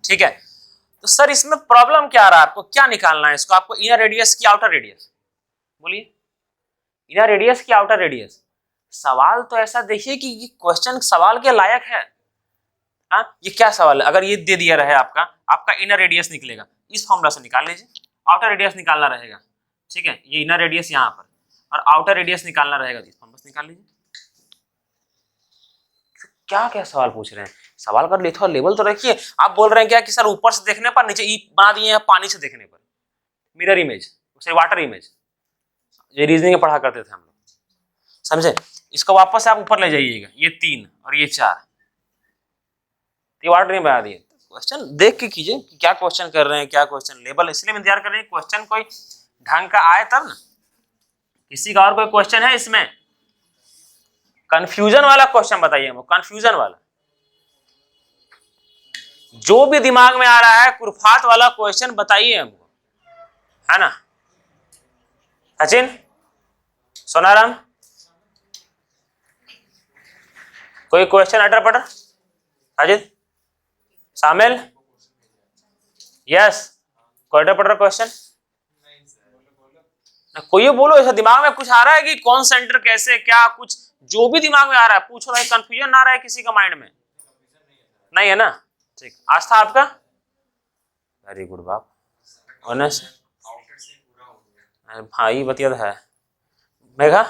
ठीक है, तो सर इसमें प्रॉब्लम क्या आ रहा है? आपको क्या निकालना है इसको? आपको इनर रेडियस की आउटर रेडियस, बोलिए इनर रेडियस की आउटर रेडियस। सवाल तो ऐसा देखिए कि ये क्वेश्चन सवाल के लायक है। हाँ ये क्या सवाल है? अगर ये दे दिया रहे आपका इनर रेडियस निकलेगा, इस फॉर्मूला से निकाल लीजिए। आउटर रेडियस निकालना रहेगा, ठीक है, ये इनर रेडियस यहाँ पर और आउटर रेडियस निकालना रहेगा, इस फॉर्मूला से निकाल लीजिए। क्या क्या सवाल पूछ रहे हैं? सवाल का थोड़ा लेवल तो रखिए। आप बोल रहे हैं क्या कि सर ऊपर से देखने पर नीचे ई बना दिए हैं, पानी से देखने पर मिरर इमेज, उसे वाटर इमेज, ये रीजनिंग में पढ़ा करते थे हम लोग, समझे? इसको वापस से आप ऊपर ले जाइएगा, ये 3 और ये 4, ये वाटर नहीं बना दिए। क्वेश्चन देख के कीजिए क्या क्वेश्चन कर रहे हैं, क्या क्वेश्चन लेवल, इसलिए हम इंतजार कर रहे हैं क्वेश्चन कोई ढंग का आए तब ना। किसी का और कोई क्वेश्चन है इसमें? कंफ्यूजन वाला क्वेश्चन बताइए हमको, कंफ्यूजन वाला जो भी दिमाग में आ रहा है, कुरफात वाला क्वेश्चन बताइए हमको, है ना? सचिन, सोनाराम, कोई क्वेश्चन अटर पटर? अजित, शामिल, यस, कोई अटर पटर क्वेश्चन? कोई बोलो, ऐसा दिमाग में कुछ आ रहा है कि कौन सेंटर कैसे क्या, कुछ जो भी दिमाग में आ रहा है पूछो भाई, कंफ्यूजन ना रहा है किसी का माइंड में? नहीं है ना? ठीक, आज था आपका, वेरी गुड बाप, ऑनेस्ट। हाँ ये बतिया है। मेघा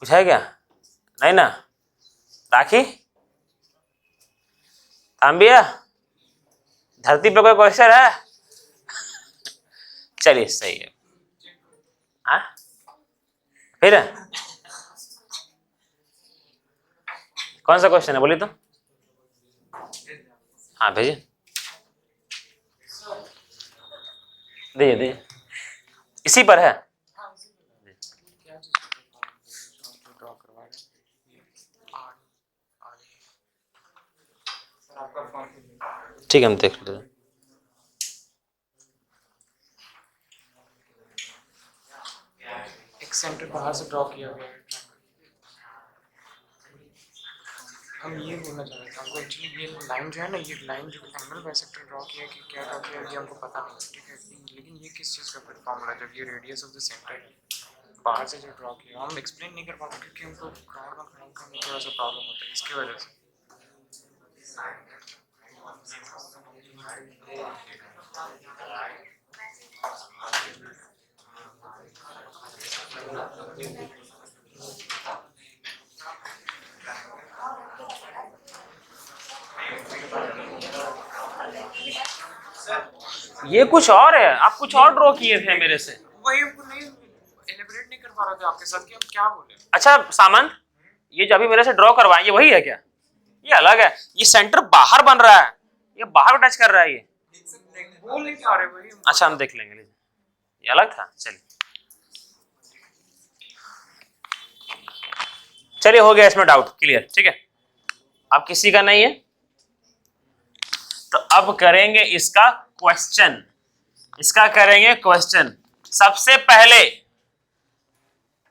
कुछ है क्या? नहीं ना? राखी, तांबिया, धरती पे कोई क्वेश्चन है? चलिए सही है। हाँ फिर कौन सा क्वेश्चन है बोलिए तो? हाँ भेजिए, दीजिए इसी पर है। ठीक है हम देख लेते हैं। एक सेंटर बाहर से ड्रॉ किया गया है। हम ये बोलना चाह रहे थे, हमको एक्चुअली ये लाइन जो है ना, ये लाइन जो एंगल बाइसेक्टर ड्रॉ किया कि क्या ड्रॉ किया ये हमको पता नहीं है, ठीक है, लेकिन ये किस चीज़ का फिर फॉर्मूला, जब ये रेडियस ऑफ द सेंटर है, बाहर से जो ड्रॉ किया हम एक्सप्लेन नहीं कर पाते क्योंकि हमको ग्राउंड में खड़ा होकर थोड़ा सा प्रॉब्लम होता है इसकी वजह से। ये कुछ और है, आप कुछ और ड्रॉ किए थे मेरे से। वही हमको नहीं एलिब्रेट नहीं कर पा रहे थे आपके साथ कि हम क्या बोले। अच्छा सामंत, ये जो अभी मेरे से ड्रॉ करवाए ये वही है क्या? ये अलग है, ये सेंटर बाहर बन रहा है, ये बाहर टच कर रहा है ये। बोल नहीं आ रहे वही। अच्छा हम देख लेंगे, ये अलग था। चलिए चलिए हो गया इसमें डाउट क्लियर, ठीक है। अब किसी का नहीं है तो अब करेंगे इसका क्वेश्चन, इसका करेंगे क्वेश्चन। सबसे पहले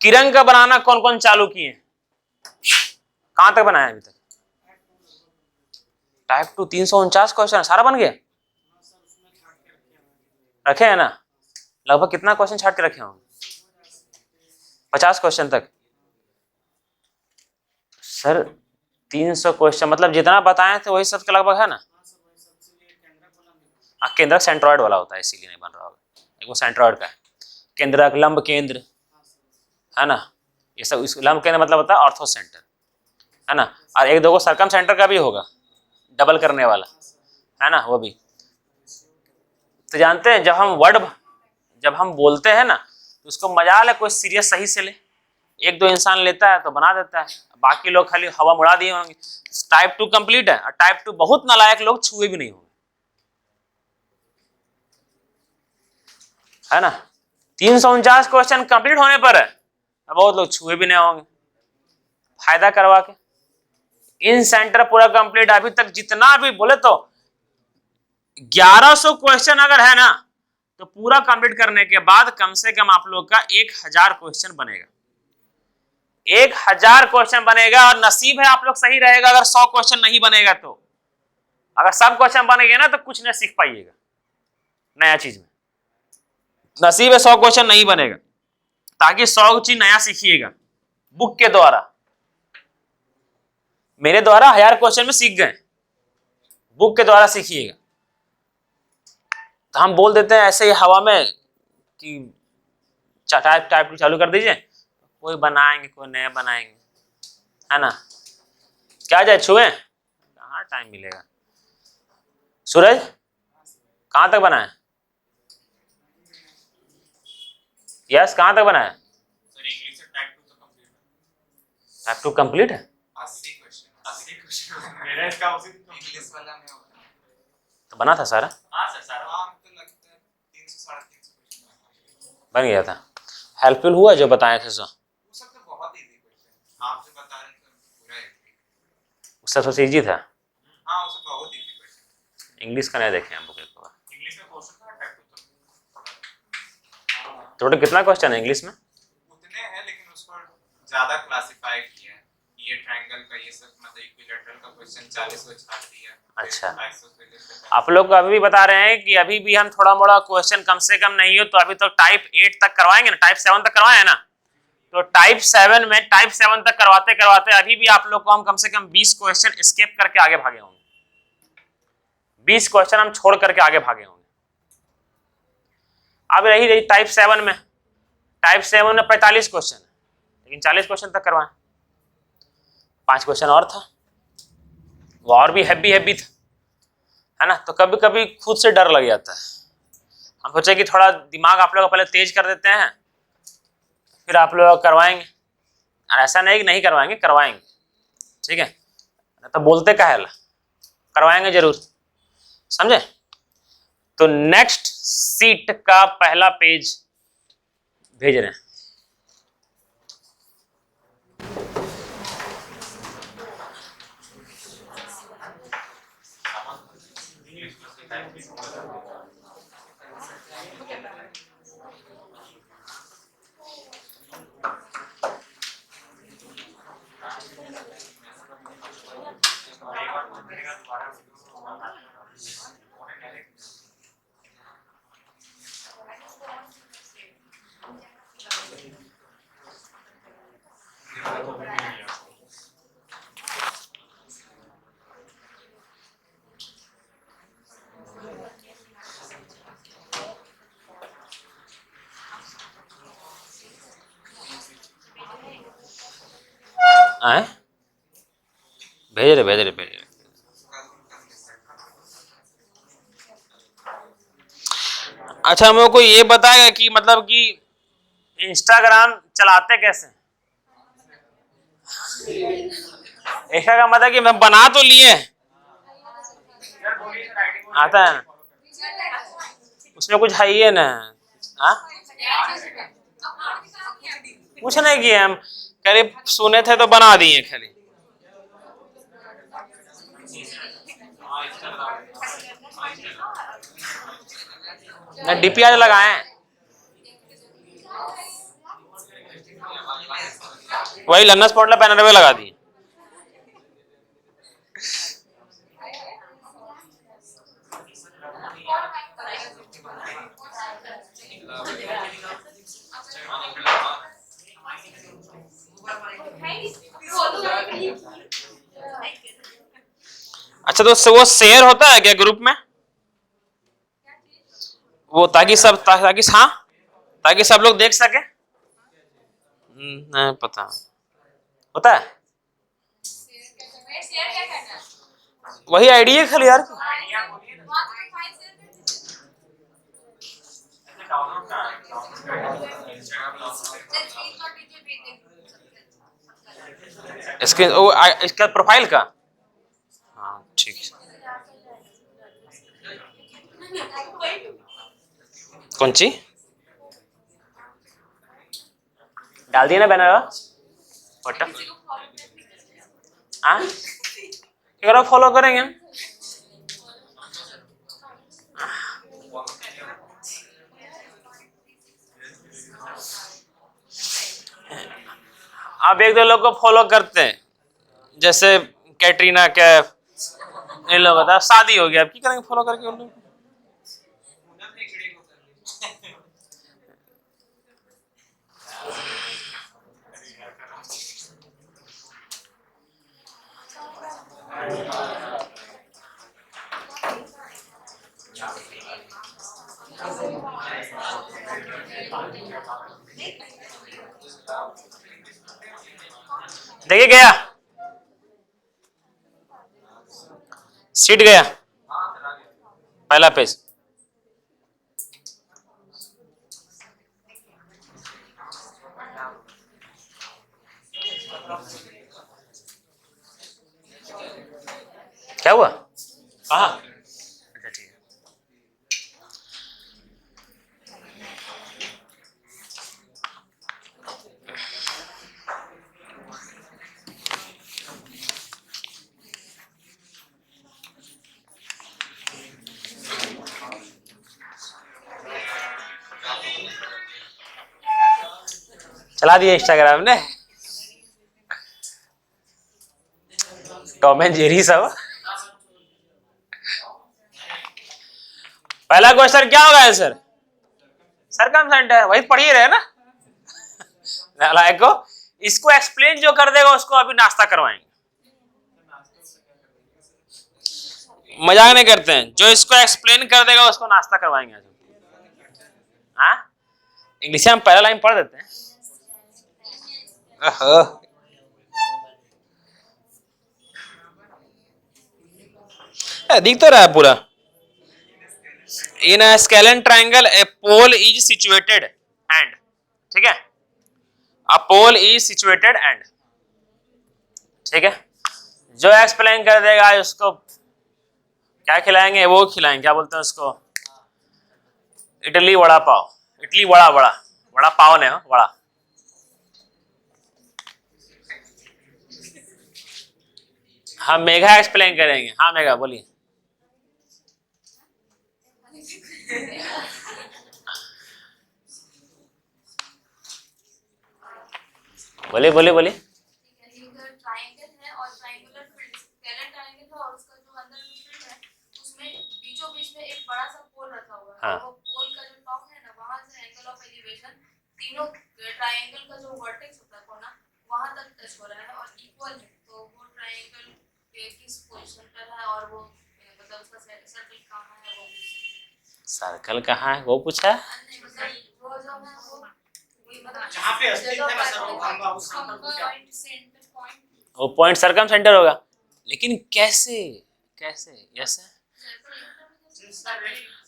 किरण का बनाना कौन कौन चालू किए? कहां तक बनाया अभी तक? टाइप 2 349 क्वेश्चन सारा बन गया? रखे हैं ना? लगभग कितना क्वेश्चन छाट के रखे होंगे? 50 क्वेश्चन तक। सर 300 क्वेश्चन मतलब जितना बताए थे वही सब के लगभग है ना? केंद्रक सेंट्रॉइड वाला होता है इसीलिए नहीं बन रहा होगा, एक वो सेंट्रॉइड का है। केंद्रक, लंब केंद्र है ना, ये सब। इस लंब केंद्र मतलब होता है ऑर्थो सेंटर है ना, और एक दो को सरकम सेंटर का भी होगा, डबल करने वाला है ना, वो भी। तो जानते हैं जब हम बोलते हैं ना तो उसको मजाल है कोई सीरियस सही से ले, एक दो इंसान लेता है तो बना देता है, बाकी लोग खाली हवा उड़ा दिए होंगे। टाइप 2 कंप्लीट है और टाइप 2 बहुत नालायक लोग छुए भी नहीं होंगे, है ना। 349 क्वेश्चन कंप्लीट होने पर है बहुत लोग छुए भी नहीं होंगे। फायदा करवा के इन सेंटर पूरा कंप्लीट, अभी तक जितना भी बोले तो 1100 क्वेश्चन अगर है ना तो पूरा कंप्लीट करने के बाद कम से कम आप लोग का 1000 क्वेश्चन बनेगा। 1000 क्वेश्चन बनेगा और नसीब है आप लोग सही रहेगा अगर 100 क्वेश्चन नहीं बनेगा तो। अगर सब क्वेश्चन बनेगा ना तो कुछ नहीं सीख पाइएगा नया चीज में। नसीब है 100 क्वेश्चन नहीं बनेगा, ताकि 100 चीज नया सीखिएगा बुक के द्वारा। मेरे द्वारा 1000 क्वेश्चन में सीख गए, बुक के द्वारा सीखिएगा। तो हम बोल देते हैं ऐसे ही हवा में कि टाइप चालू कर दीजिए, कोई बनाएंगे कोई नया बनाएंगे, है ना। क्या जाए छुए, कहाँ टाइम मिलेगा। सूरज कहां तक बनाए? यस कहां तक बनाए? सर इंग्लिश से टाइप 2 तो कंप्लीट है। टाइप 2 कंप्लीट है? 80 क्वेश्चन मेरा इसका उसी इंग्लिश वाला में होता है। तो बना था सारा? हां सर सारा। हां हमको लगता है 300 350 क्वेश्चन बन गया था। हेल्पफुल हुआ जो बताए थे सो? वो सब तो बहुत इजी क्वेश्चन आप जो बता रहे थे पूरा उससे सबसे इजी था। हां वो सब बहुत इजी क्वेश्चन। इंग्लिश का नहीं देखे हम बुक एक बार। इंग्लिश में क्वेश्चन का टाइप 2 टोटल कितना क्वेश्चन है इंग्लिश में? उतने हैं लेकिन उसको ज्यादा क्लासिफाई किया है। ये ट्रायंगल का ये सब मतलब इक्विलैटरल का क्वेश्चन 40 को छाट दिया। अच्छा आप लोग को अभी भी बता रहे हैं कि अभी भी हम थोड़ा मोड़ा क्वेश्चन कम से कम नहीं हो तो अभी तो टाइप 8 तक करवाएंगे ना, टाइप 7 तक करवाए है ना। तो टाइप 7 में टाइप 7 तक करवाते करवाते अभी भी आप लोग को हम कम से कम 20 क्वेश्चन स्किप करके आगे भागे होंगे, 20 क्वेश्चन हम छोड़ करके आगे भागे होंगे। अब रही टाइप 7 में, टाइप 7 में 45 क्वेश्चन है लेकिन 40 क्वेश्चन तक करवाएं। 5 क्वेश्चन और था, वो और भी हैवी था, है ना। तो कभी कभी खुद से डर लग जाता है। हम सोचे कि थोड़ा दिमाग आप लोग पहले तेज कर देते हैं फिर आप लोग करवाएंगे, और ऐसा नहीं कि नहीं करवाएंगे, करवाएंगे, ठीक है। तो बोलते काहे ला, करवाएंगे जरूर, समझे। तो नेक्स्ट सीट का पहला पेज भेज रहे हैं। आए भेज रहे। अच्छा मेरे को ये बताएगा कि मतलब कि इंस्टाग्राम चलाते कैसे? ऐसा का मतलब कि मैं बना तो लिए आता है उसमें कुछ है ही है ना। हाँ कुछ नहीं किए हम करीब सुने थे तो बना दिए खाली। डीपी आज लगाए हैं वही लन्ना स्पॉटला बैनर पे लगा दिए। अच्छा तो वो शेयर होता है क्या ग्रुप में वो ताकि हाँ ताकि सब लोग देख सके? नहीं पता होता है वही आईडी है खाली यार। इसके इसका प्रोफाइल का हाँ ठीक है। कौन सी डाल दिए ना बैनर फोटो? हाँ क्या फॉलो करेंगे हम? आप एक दो लोग को फॉलो करते हैं जैसे कैटरीना कैफ इन लोगों का शादी हो गया अब की करेंगे फॉलो करके उन लोग देखिए गया सीट गया पहला पेज। क्या हुआ कहाँ? अच्छा ठीक है। चला दिया इंस्टाग्राम ने टॉम एंड जेरी सब। पहला क्वेश्चन क्या होगा आंसर? सरकमसेंट है वही पढ़िए रहे ना नालायक को। इसको एक्सप्लेन जो कर देगा उसको अभी नाश्ता करवाएंगे। मजाक नहीं करते हैं जो इसको एक्सप्लेन कर देगा उसको नाश्ता करवाएंगे। हाँ इंग्लिश में हम पहला लाइन पढ़ देते हैं। दिख तो रहा है पूरा। इन a scalene triangle a pole is situated and ठीक है a pole is situated and ठीक है जो एक्सप्लेन कर देगा उसको क्या खिलाएंगे वो खिलाएंगे क्या बोलते हैं उसको इडली वड़ा पाव। इडली वड़ा वड़ा वड़ा पाव ने वड़ा। हम मेघा एक्सप्लेन करेंगे। हाँ मेघा बोलिए। बोले बोले बोले ट्रायंगल है और ट्रायंगुलर फील्ड स्केलेन ट्रायंगल है और उसका जो अंदर में फील्ड है उसमें बीचों बीच में एक बड़ा सा पोल रखा हुआ है। हाँ। वो पोल का जो टॉप है ना वहां से एंगल ऑफ एलिवेशन तीनों ट्रायंगल का जो वर्टेक्स होता है कोना वहां तक टच हो रहा है और इक्वल है। तो वो ट्रायंगल किस पोजीशन पर है और वो मतलब उसका सर्कल कहां है वो सर्कल कहाँ है वो पूछा। वो जो है वो जहाँ पे अस्तित्व है ना सर वो खंभा उस खंभा को क्या पॉइंट सेंटर पॉइंट वो पॉइंट सरकम सेंटर होगा, लेकिन कैसे कैसे ऐसे?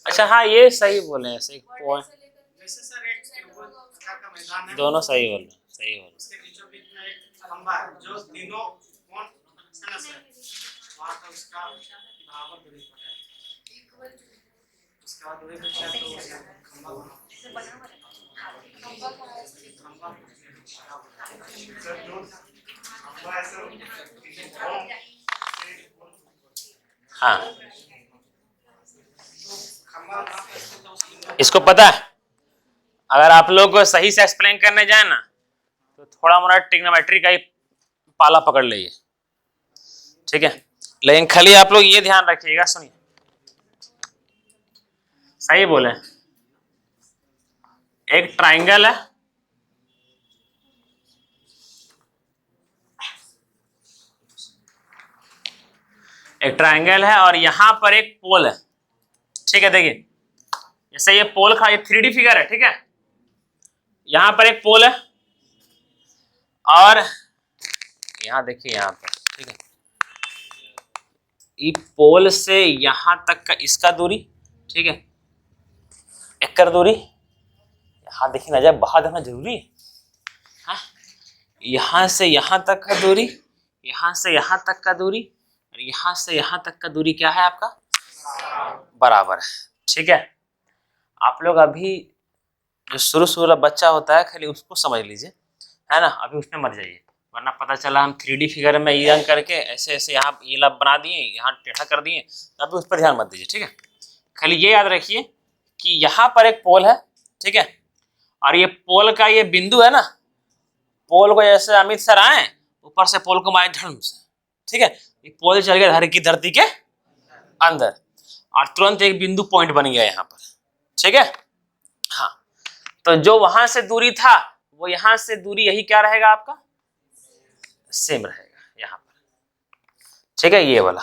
अच्छा हाँ ये सही बोले, ऐसे पॉइंट जैसे सर एक त्रिभुज प्रकार का मैदान है, दोनों सही बोल रहे, सही बोल रहे। उसके बीचों बीच में एक खंभा है जो तीनों कोण से न से वहाँ का उसका बराबर दूरी पर है, उसका दूरी पर शायद तो उसे खंभा बना खंभा सर जो खंभा ऐसा हाँ खंभा बना तो उसकी इसको पता है, अगर आप लोग को सही से एक्सप्लेन करने जाए ना तो थोड़ा मोड़ा ट्रिग्नोमेट्री का ही पाला पकड़ लीजिए, ठीक है। लेकिन खाली आप लोग ये ध्यान रखिएगा, सुनिए सही बोले, एक ट्राइंगल है, एक ट्राइंगल है और यहां पर एक पोल है, ठीक है। देखिए जैसे ये पोल का, ये 3D फिगर है, ठीक है। यहां पर एक पोल है और यहां देखिए यहां पर, ठीक है, ये पोल से यहां तक का इसका दूरी, ठीक है, एकर दूरी, यहां देखिए ना, जब बाहर देखना जरूरी है, हाँ? यहां से यहां तक का दूरी, यहां से यहां तक का दूरी, और यहां से यहां तक का दूरी क्या है आपका? बराबर है, ठीक है। आप लोग अभी जो शुरू वाला बच्चा होता है खाली उसको समझ लीजिए, है ना, अभी उसमें मत जाइए, वरना पता चला हम 3D फिगर में ये रंग करके ऐसे ऐसे यहाँ ये लब बना दिए, यहाँ टेढ़ा कर दिए, अभी उस पर ध्यान मत दीजिए, ठीक है। खाली ये याद रखिए कि यहाँ पर एक पोल है, ठीक है, और ये पोल का ये बिंदु है ना, पोल को जैसे अमित सर आए ऊपर से पोल को मारे धर्म से, ठीक है, ये पोल चल गया धरती के अंदर और तुरंत एक बिंदु पॉइंट बन गया यहाँ पर, ठीक है। हाँ, तो जो वहां से दूरी था वो यहां से दूरी यही क्या रहेगा आपका? सेम रहेगा यहाँ पर, ठीक है, ये वाला,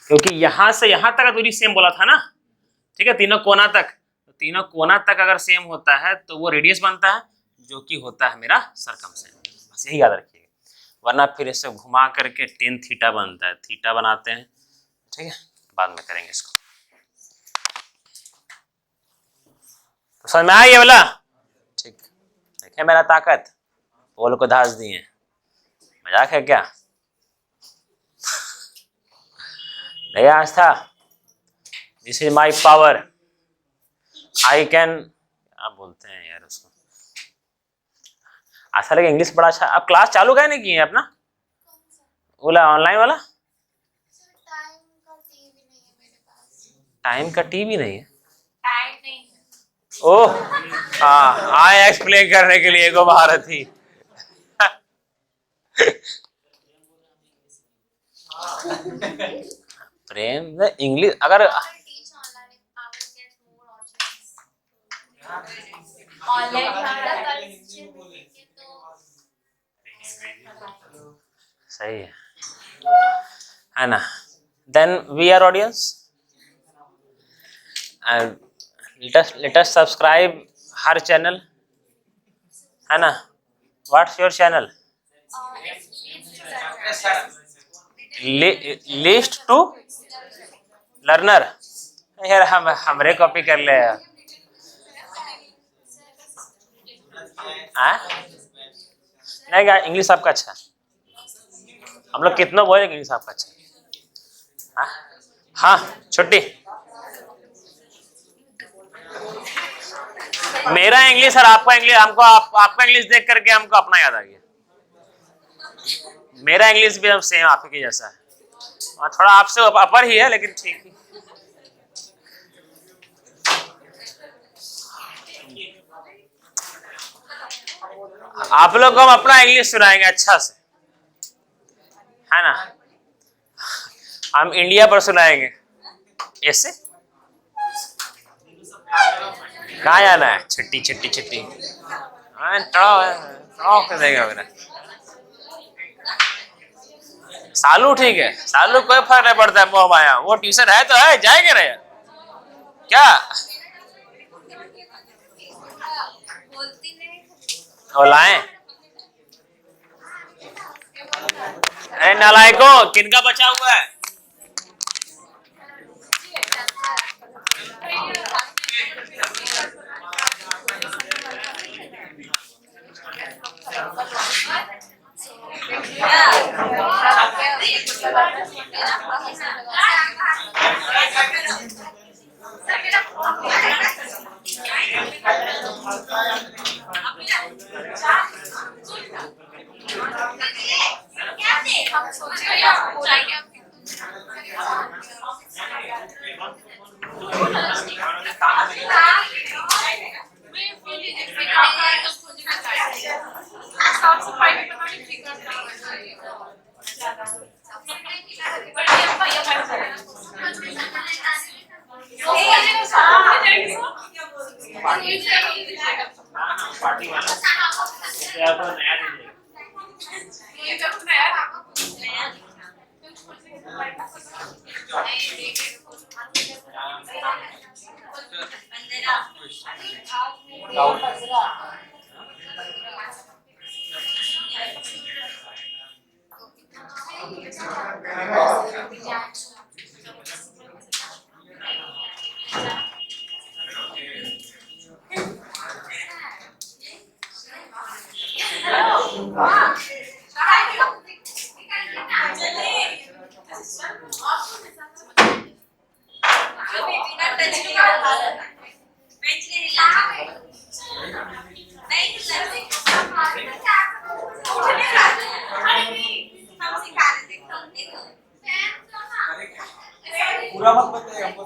क्योंकि यहां से यहां तक का दूरी सेम बोला था ना, ठीक है, तीनों कोना तक, तो तीनों कोना तक अगर सेम होता है तो वो रेडियस बनता है, जो कि होता है मेरा सरकमसेंटर, बस यही याद रखिएगा, वरना फिर इसे घुमा करके टेन थीटा बनता है, थीटा बनाते हैं, ठीक है, बाद में करेंगे इसको। तो समझ में आ गया बोला? ठीक, देखे मेरा ताकत, पोल को धास दिए, मजाक है क्या? नहीं Astha, this is my power, I can, क्या बोलते हैं यार उसको, आस्था लगे इंग्लिश बड़ा अच्छा। अब क्लास चालू क्या नहीं किए अपना बोला ऑनलाइन वाला? टाइम का टीवी नहीं है? टाइम नहीं है। ओह हाँ, आए एक्सप्लेन करने के लिए एगो भारती। प्रेम इंग्लिश अगर सही है ना, then we are audience and let us subscribe her channel, है ना। What's your channel? List to learner, यार हम हमरे कॉपी कर ले यार, नहीं यार इंग्लिश आपका अच्छा है, हम लोग कितना बोले इंग्लिश आपका अच्छा है। हाँ छुट्टी, मेरा इंग्लिश और आपका इंग्लिश, हमको आपका इंग्लिश देख करके हमको अपना याद आ गया, मेरा इंग्लिश भी हम सेम आप ही जैसा है, और थोड़ा आपसे अपर ही है लेकिन ठीक है। आप लोग को हम अपना इंग्लिश सुनाएंगे अच्छा से, है ना, हम इंडिया पर सुनाएंगे ऐसे। कहाँ जाना है? छुट्टी छुट्टी छुट्टी, देगा मेरा सालू, ठीक है सालू, कोई फर्क नहीं पड़ता है, मोह माया, वो ट्यूशन है तो है, जाएंगे ना यार क्या? और लाए? अरे नालायकों, किनका बचा हुआ है? पार्टी वाला आपको नया पूरा मत बताइए हमको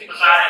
बता रहे